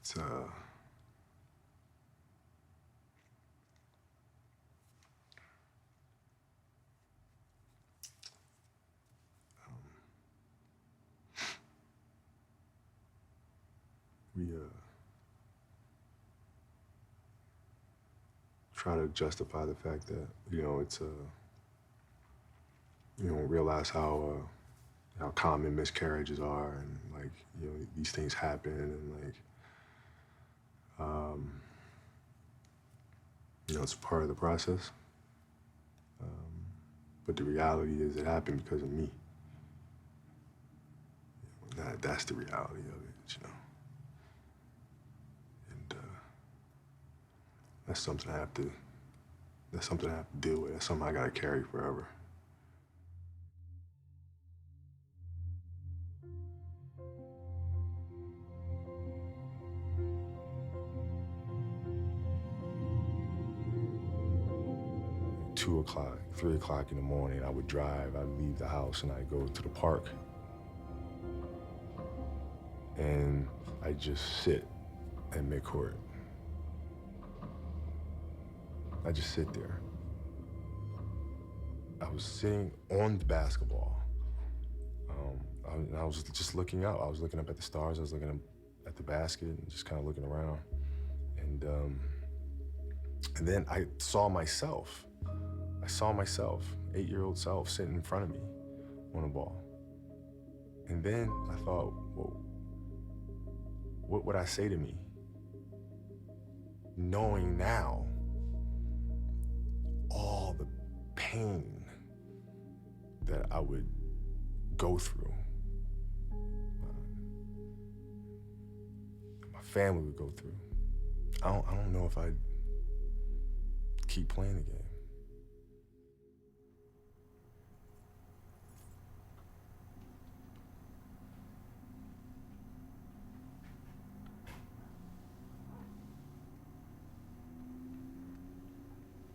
it's we try to justify the fact that, you know, it's you know, realize how common miscarriages are, and like, you know, these things happen, and like, you know, it's part of the process. But the reality is it happened because of me. You know, that's the reality of it, you know. And that's something I have to deal with. That's something I gotta carry forever. At 2 o'clock, 3 o'clock in the morning, I would drive, I'd leave the house and I'd go to the park. And I'd just sit at midcourt. I'd just sit there. I was sitting on the basketball. I was just looking out. I was looking up at the stars. I was looking up at the basket and just kind of looking around. And then I saw myself. I saw myself, 8-year-old self, sitting in front of me on a ball. And then I thought, well, what would I say to me? Knowing now all the pain that I would go through. My family would go through. I don't know if I'd keep playing the game.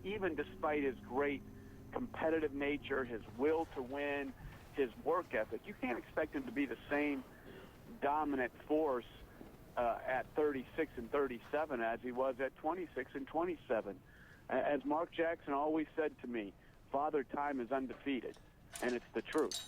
Even despite his great competitive nature, his will to win, his work ethic, you can't expect him to be the same dominant force at 36 and 37 as he was at 26 and 27. As Mark Jackson always said to me, Father Time is undefeated, and it's the truth.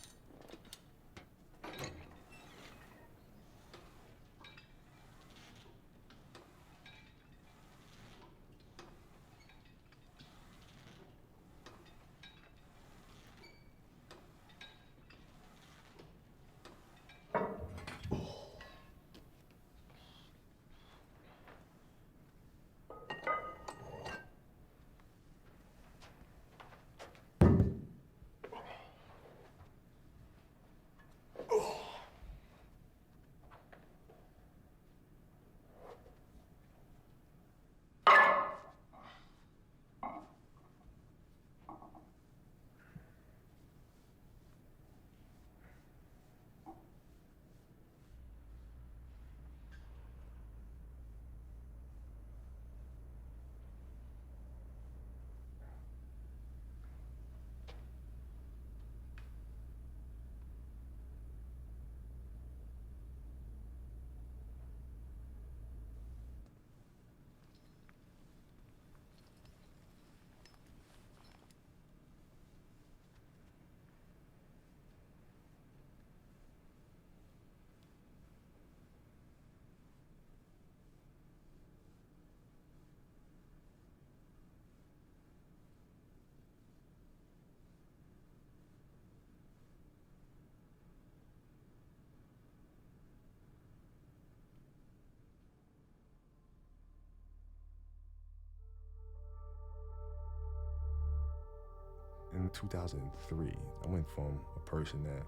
2003. I went from a person that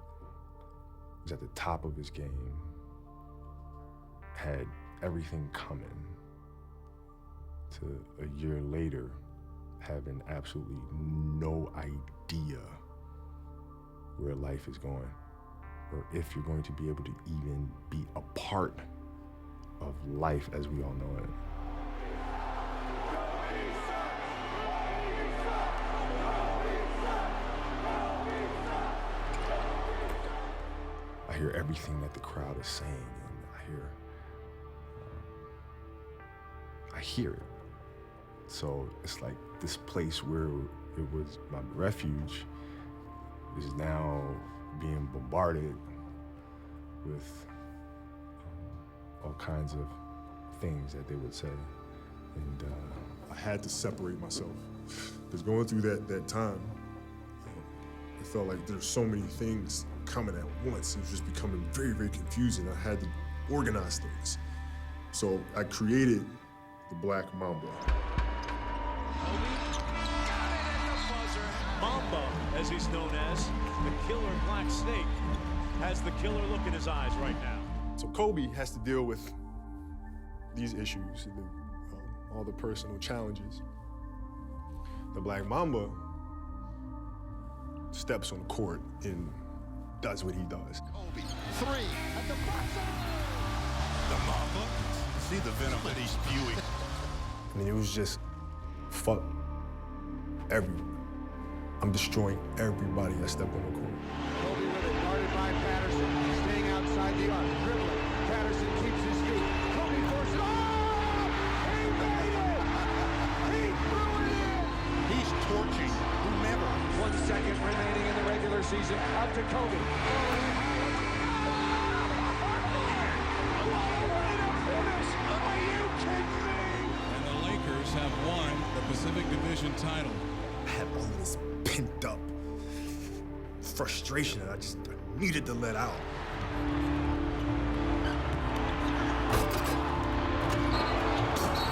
was at the top of his game, had everything coming, to a year later having absolutely no idea where life is going, or if you're going to be able to even be a part of life as we all know it. I hear everything that the crowd is saying, and I hear it. So it's like this place where it was my refuge is now being bombarded with all kinds of things that they would say. And I had to separate myself. Because going through that time, it felt like there's so many things coming at once. It was just becoming very, very confusing. I had to organize things. So I created the Black Mamba. Mamba, as he's known as, the killer black snake, has the killer look in his eyes right now. So Kobe has to deal with these issues, all the personal challenges. The Black Mamba steps on the court and does what he does. Kobe, 3 at the buzzer. The Mamba, see the venom that he's spewing. I mean, it was just fuck everyone. I'm destroying everybody I step on the court. Kobe with it, guarded by Patterson, staying outside the arc, dribbling. Patterson keeps his feet. Kobe forces. Oh! He made it! He threw it in! He's torching whomever. 1 second remaining in the regular season. Up to Kobe. And the Lakers have won the Pacific Division title. I had all of this pent up frustration that I needed to let out.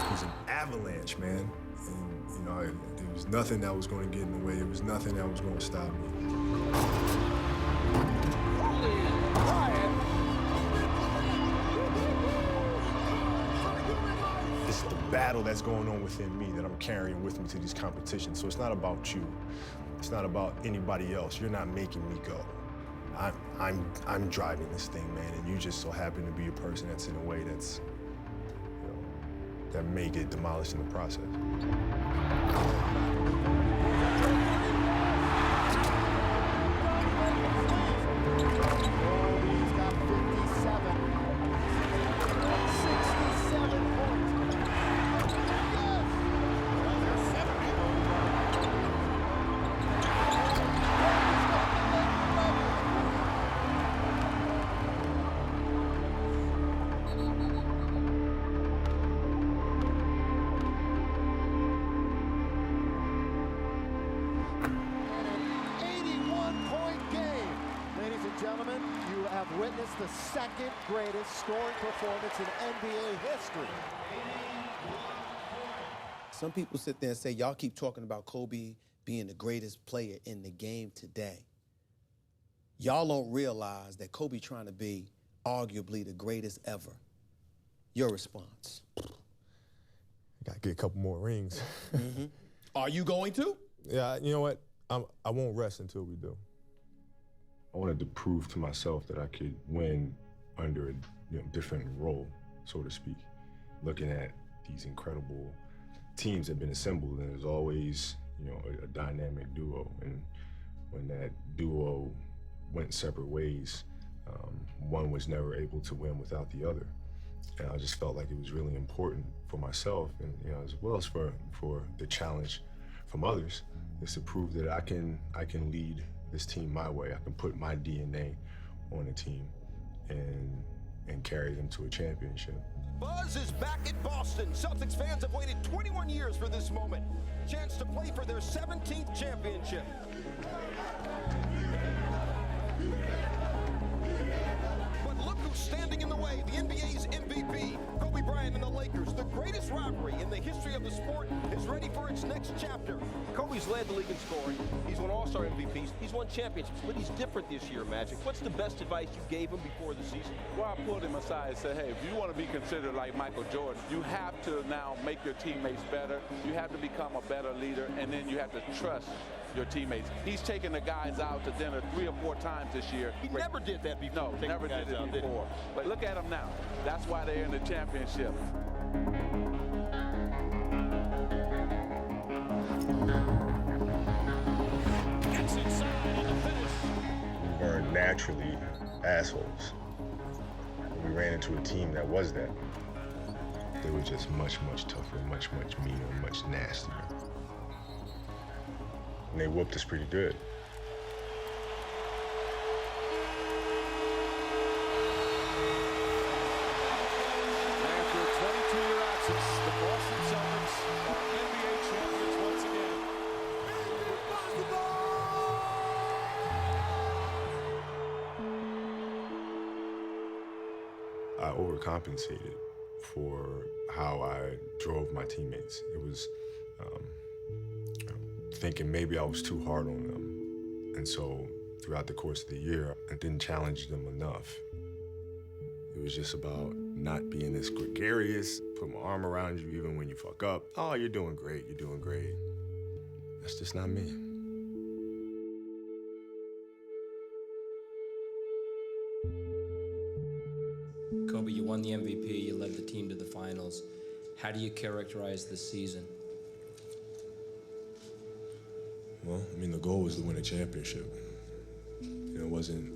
It was an avalanche, man. And, there was nothing that was going to get in the way. There was nothing that was going to stop me. It's the battle that's going on within me that I'm carrying with me to these competitions. So it's not about you. It's not about anybody else. You're not making me go. I'm driving this thing, man, and you just so happen to be a person that's in a way that's, that may get demolished in the process. He's got 57. 67 points. Gentlemen, you have witnessed the second greatest scoring performance in NBA history. Some people sit there and say, y'all keep talking about Kobe being the greatest player in the game today. Y'all don't realize that Kobe trying to be arguably the greatest ever. Your response? Gotta get a couple more rings. Mm-hmm. Are you going to? Yeah, you know what? I won't rest until we do. I wanted to prove to myself that I could win under a different role, so to speak. Looking at these incredible teams that have been assembled, and there's always, a dynamic duo. And when that duo went separate ways, one was never able to win without the other. And I just felt like it was really important for myself, and as well as for the challenge from others, is to prove that I can lead this team my way. I can put my DNA on a team and carry them to a championship. Buzz is back in Boston. Celtics fans have waited 21 years for this moment. Chance to play for their 17th championship. But look who's standing in the way. The NBA's MVP, Kobe Bryant and the Lakers. The greatest rivalry in the history of the sport is ready for its next chapter. Kobe's led the league in scoring. He's won All-Star MVPs. He's won championships, but he's different this year, Magic. What's the best advice you gave him before the season? Well, I pulled him aside and said, hey, if you want to be considered like Michael Jordan, you have to now make your teammates better. You have to become a better leader, and then you have to trust your teammates. He's taken the guys out to dinner 3 or 4 times this year. He never did that before. No, never did it before. But look at him now. That's why they're in the championship. Gets inside in the finish. We weren't naturally assholes. We ran into a team that was that. They were just much, much tougher, much, much meaner, much nastier. And they whooped us pretty good. After a 22-year absence, the Boston Celtics are NBA champions once again. I overcompensated for how I drove my teammates. It was thinking maybe I was too hard on them. And so throughout the course of the year, I didn't challenge them enough. It was just about not being this gregarious, put my arm around you even when you fuck up. Oh, you're doing great, you're doing great. That's just not me. Kobe, you won the MVP, you led the team to the finals. How do you characterize this season? Well, I mean, the goal was to win a championship. You know, it wasn't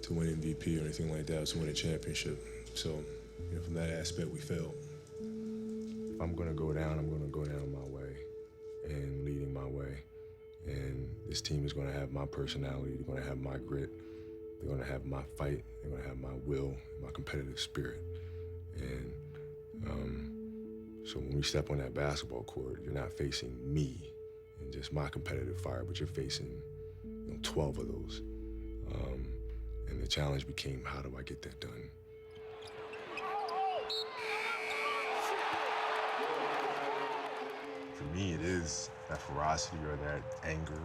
to win MVP or anything like that, it was to win a championship. So, you know, from that aspect, we failed. If I'm gonna go down, I'm gonna go down my way and leading my way. And this team is gonna have my personality, they're gonna have my grit, they're gonna have my fight, they're gonna have my will, my competitive spirit. And so when we step on that basketball court, you're not facing me and just my competitive fire, but you're facing 12 of those. And the challenge became, how do I get that done? For me, it is that ferocity or that anger,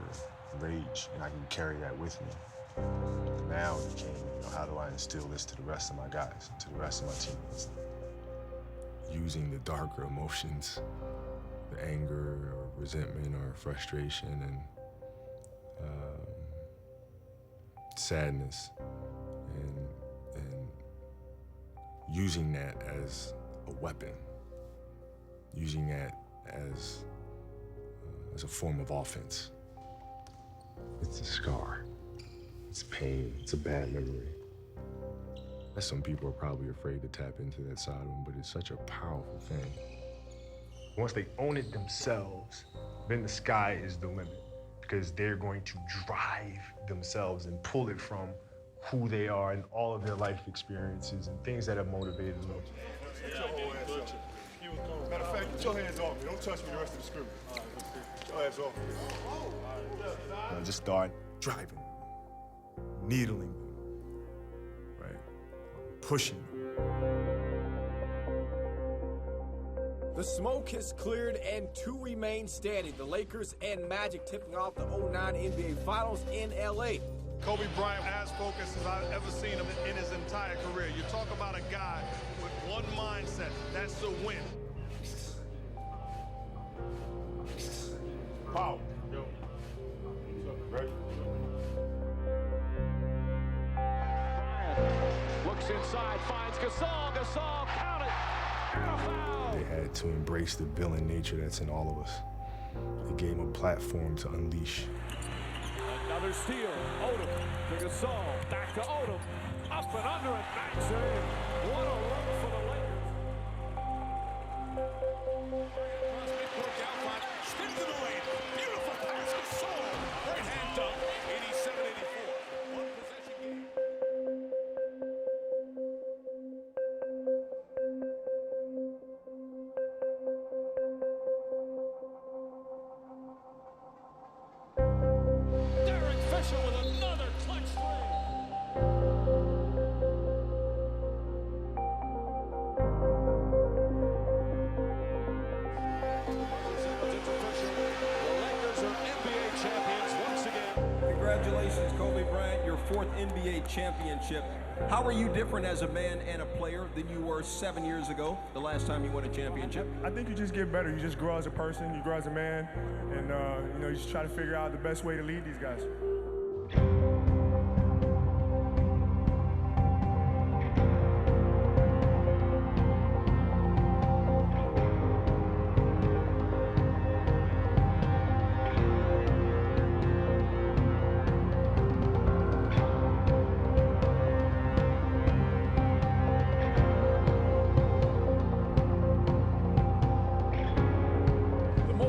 rage, and I can carry that with me. Now it became, how do I instill this to the rest of my guys, to the rest of my teammates? Using the darker emotions, the anger or resentment or frustration and sadness, and using that as a weapon, using that as a form of offense. It's a scar, it's pain, it's a bad memory. Some people are probably afraid to tap into that side of them, but it's such a powerful thing. Once they own it themselves, then the sky is the limit, because they're going to drive themselves and pull it from who they are and all of their life experiences and things that have motivated them. Matter of fact, get your hands off me. Don't touch me the rest of the scrimmage. Get your hands off me. Just start driving, needling them, right? Pushing them. The smoke has cleared and 2 remain standing. The Lakers and Magic tipping off the 09 NBA Finals in LA. Kobe Bryant as focused as I've ever seen him in his entire career. You talk about a guy with one mindset, that's to win. Power. Yo. Ready? Looks inside, finds Gasol. Gasol, count it. And a foul. They had to embrace the villain nature that's in all of us. They gave them a platform to unleash. Another steal. Odom to Gasol. Back to Odom. Up and under it. Banks it in. What a run for the Lakers. Spin to the lane. Beautiful pass. Gasol. Right hand dunk. 87-84. One possession game. Derek Fisher with another clutch three. Congratulations, Kobe Bryant, your 4th NBA championship. How are you different as a man and a player than you were 7 years ago, the last time you won a championship? I think you just get better. You just grow as a person, you grow as a man, and you just try to figure out the best way to lead these guys.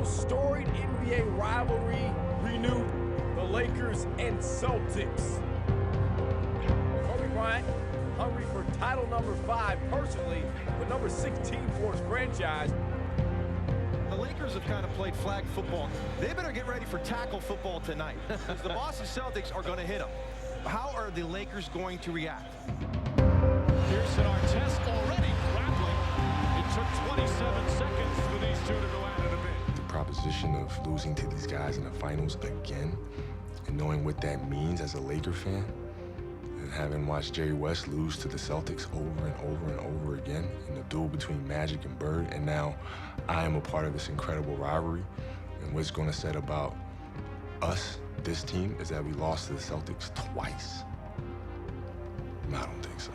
Storied NBA rivalry renewed, the Lakers and Celtics. Kobe Bryant hungry for title number 5 personally, but number 16 for his franchise. The Lakers have kind of played flag football. They better get ready for tackle football tonight, because the Boston Celtics are going to hit them. How are the Lakers going to react? Here's our test already grappling. It took 27 seconds for these two to go at it a bit. Proposition of losing to these guys in the finals again, and knowing what that means as a Laker fan, and having watched Jerry West lose to the Celtics over and over and over again in the duel between Magic and Bird, and now I am a part of this incredible rivalry. And what's going to set about us, this team, is that we lost to the Celtics twice. No, I don't think so.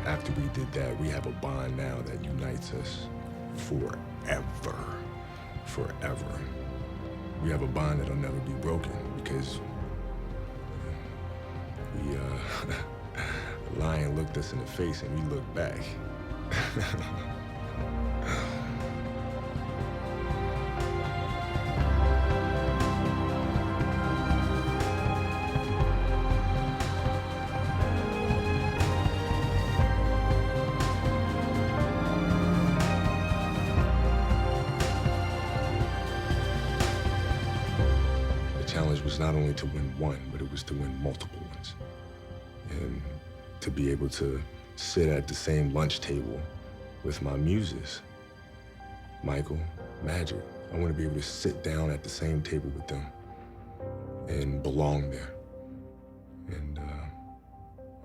After we did that, we have a bond now that unites us forever. Forever. We have a bond that'll never be broken because we, the lion looked us in the face and we looked back. Not only to win one, but it was to win multiple ones. And to be able to sit at the same lunch table with my muses, Michael, Magic. I want to be able to sit down at the same table with them and belong there. And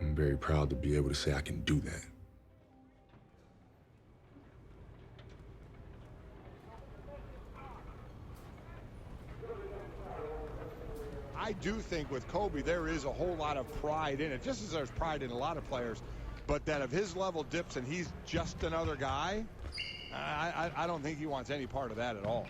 I'm very proud to be able to say I can do that. I do think with Kobe, there is a whole lot of pride in it, just as there's pride in a lot of players, but that if his level dips and he's just another guy, I don't think he wants any part of that at all.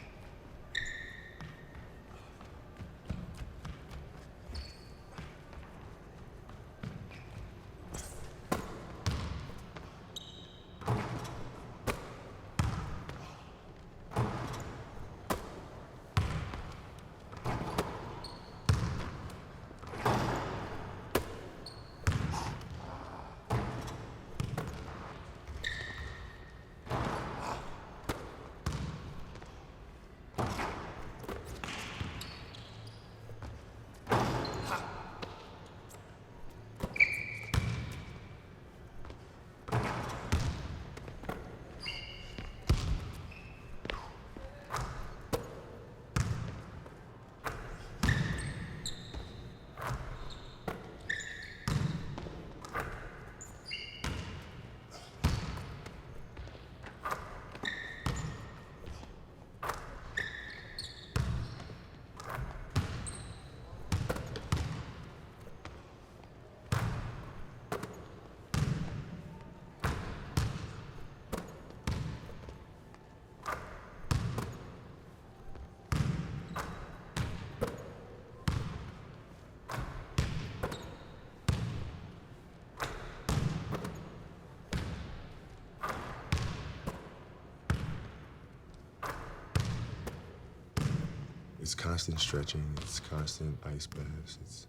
It's constant stretching, it's constant ice baths, it's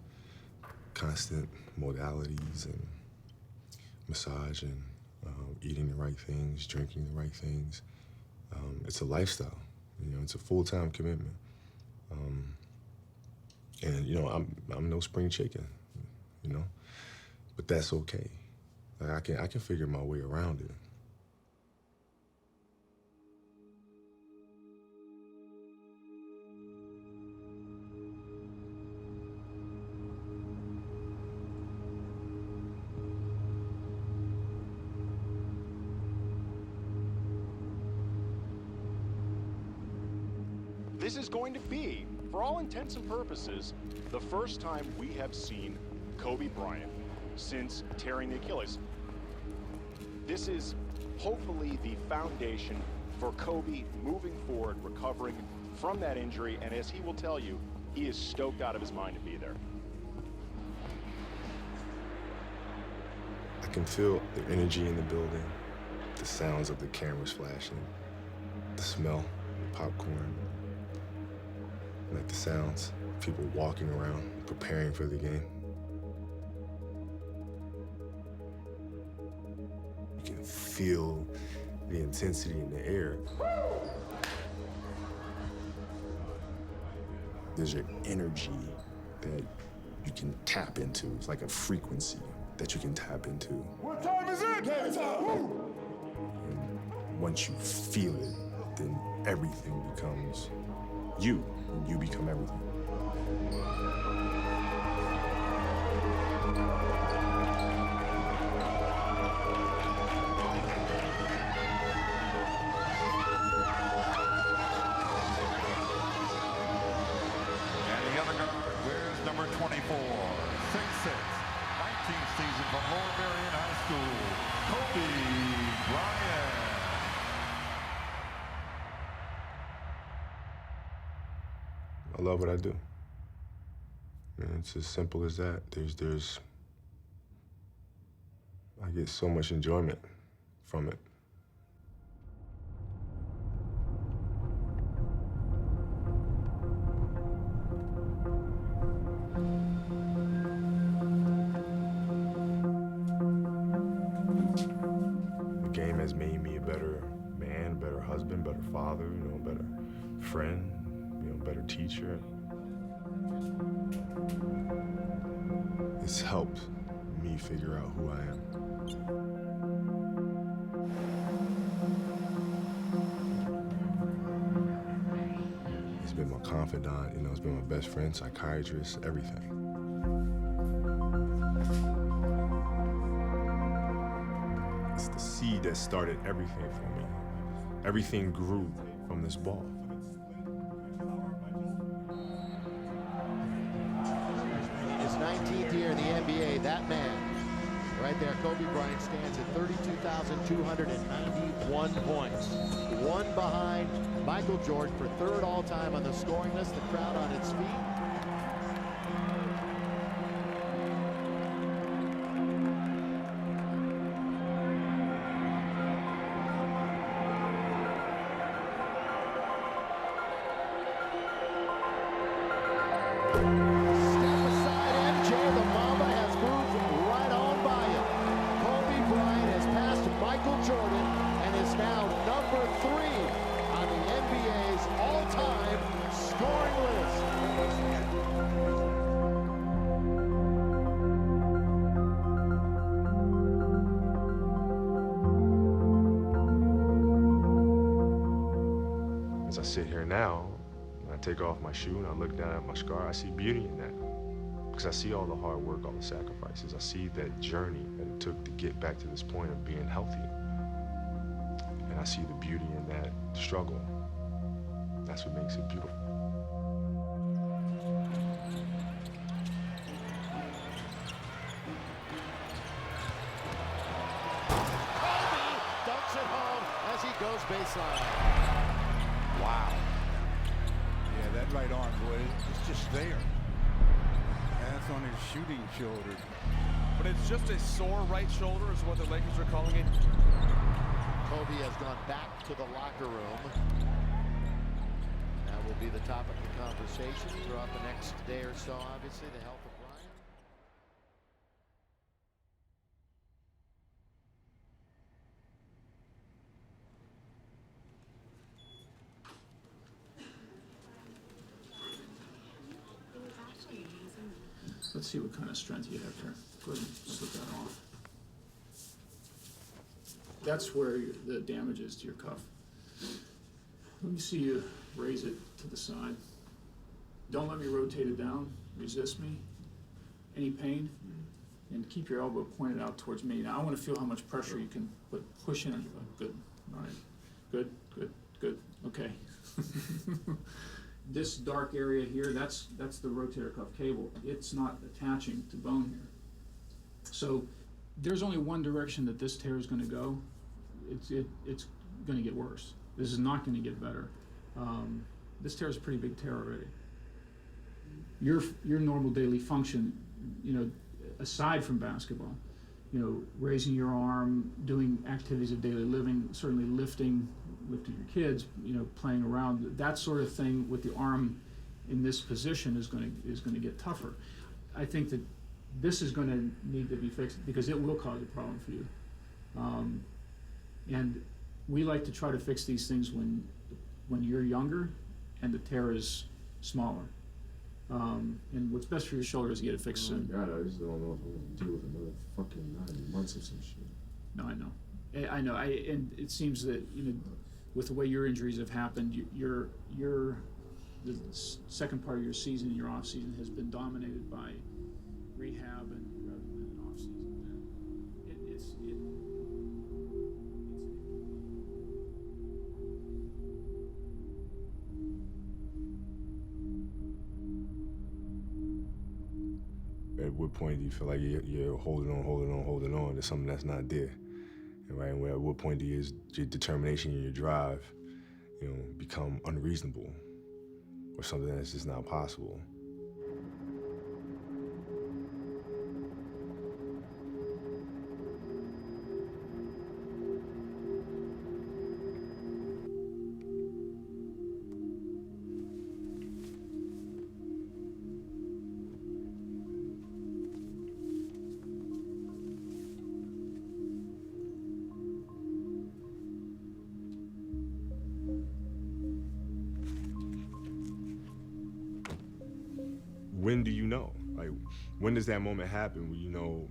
constant modalities and massage and eating the right things, drinking the right things. It's a lifestyle, you know, it's a full-time commitment. And, you know, I'm no spring chicken, you know, but that's okay. Like, I can figure my way around it. This is going to be, for all intents and purposes, the first time we have seen Kobe Bryant since tearing the Achilles. This is hopefully the foundation for Kobe moving forward, recovering from that injury, and as he will tell you, he is stoked out of his mind to be there. I can feel the energy in the building, the sounds of the cameras flashing, the smell, the popcorn, like the sounds, people walking around, preparing for the game. You can feel the intensity in the air. There's an energy that you can tap into. It's like a frequency that you can tap into. What time is it? Game time. And once you feel it, then everything becomes you, and you become everything. And the other guard wears number 24, 6'6", 19th season from Lower Merion High School, Kobe Bryant. I love what I do. And it's as simple as that. I get so much enjoyment from it. The game has made me a better man, better husband, better father, you know, better friend, you know, better teacher. It's helped me figure out who I am. It's been my confidant, you know, it's been my best friend, psychiatrist, everything. It's the seed that started everything for me. Everything grew from this ball. His 19th year in the NBA, that man, right there, Kobe Bryant, stands at 32,291 points. One behind Michael Jordan for third all-time on the scoring list. The crowd on its feet. As I sit here now, I take off my shoe and I look down at my scar, I see beauty in that. Because I see all the hard work, all the sacrifices. I see that journey that it took to get back to this point of being healthy. And I see the beauty in that struggle. That's what makes it beautiful. Kobe dunks it home as he goes baseline. Wow. Yeah, that right arm, boy, it's just there. That's on his shooting shoulder. But it's just a sore right shoulder is what the Lakers are calling it. Kobe has gone back to the locker room. That will be the topic of conversation throughout the next day or so, obviously, the health of Bryant. Let's see what kind of strength you have here. Go ahead and slip that off. That's where the damage is to your cuff. Let me see you raise it to the side. Don't let me rotate it down. Resist me. Any pain? And keep your elbow pointed out towards me. Now I want to feel how much pressure you can push in. Good. All right. Good, good, good. Okay. This dark area here, that's the rotator cuff cable. It's not attaching to bone here. So there's only one direction that this tear is going to go. It's going to get worse. This is not going to get better. This tear is a pretty big tear already. Your normal daily function, aside from basketball, raising your arm, doing activities of daily living, certainly lifting your kids, playing around, that sort of thing with the arm in this position is going to get tougher. I think that this is going to need to be fixed because it will cause a problem for you. And we like to try to fix these things when you're younger and the tear is smaller. And what's best for your shoulder is to get it fixed soon. God, I just don't know if I'm going to deal with another fucking 9 months of some shit. No, I know. And it seems that, with the way your injuries have happened, the second part of your season, your off season, has been dominated by rehab and rather than an off season. At what point do you feel like you're holding on to something that's not there? Right? And at what point do your determination and your drive, become unreasonable or something that's just not possible? When do you know? Like, when does that moment happen when you know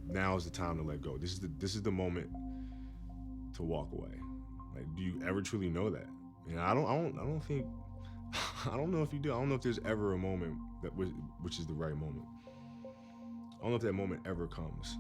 now is the time to let go? This is the moment to walk away. Like, do you ever truly know that? I don't think I don't know if you do. I don't know if there's ever a moment which is the right moment. I don't know if that moment ever comes.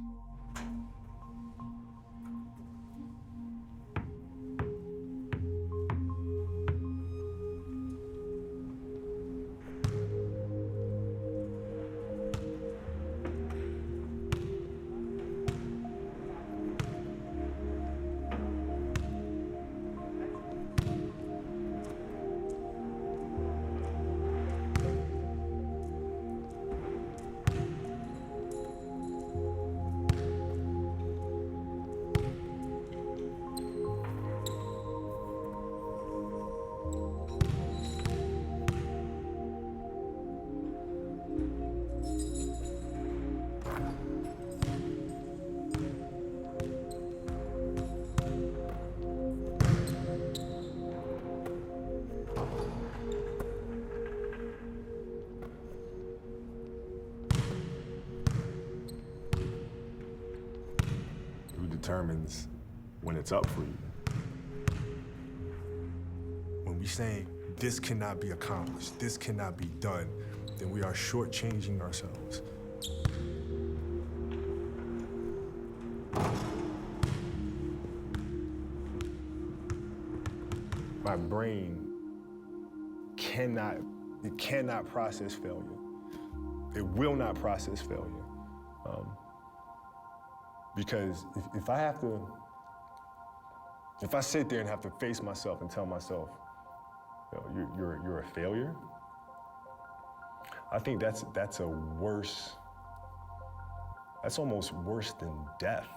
Determines when it's up for you. When we say this cannot be accomplished, this cannot be done, then we are shortchanging ourselves. My brain cannot process failure. It will not process failure. Because if I sit there and have to face myself and tell myself, you're a failure, I think that's almost worse than death.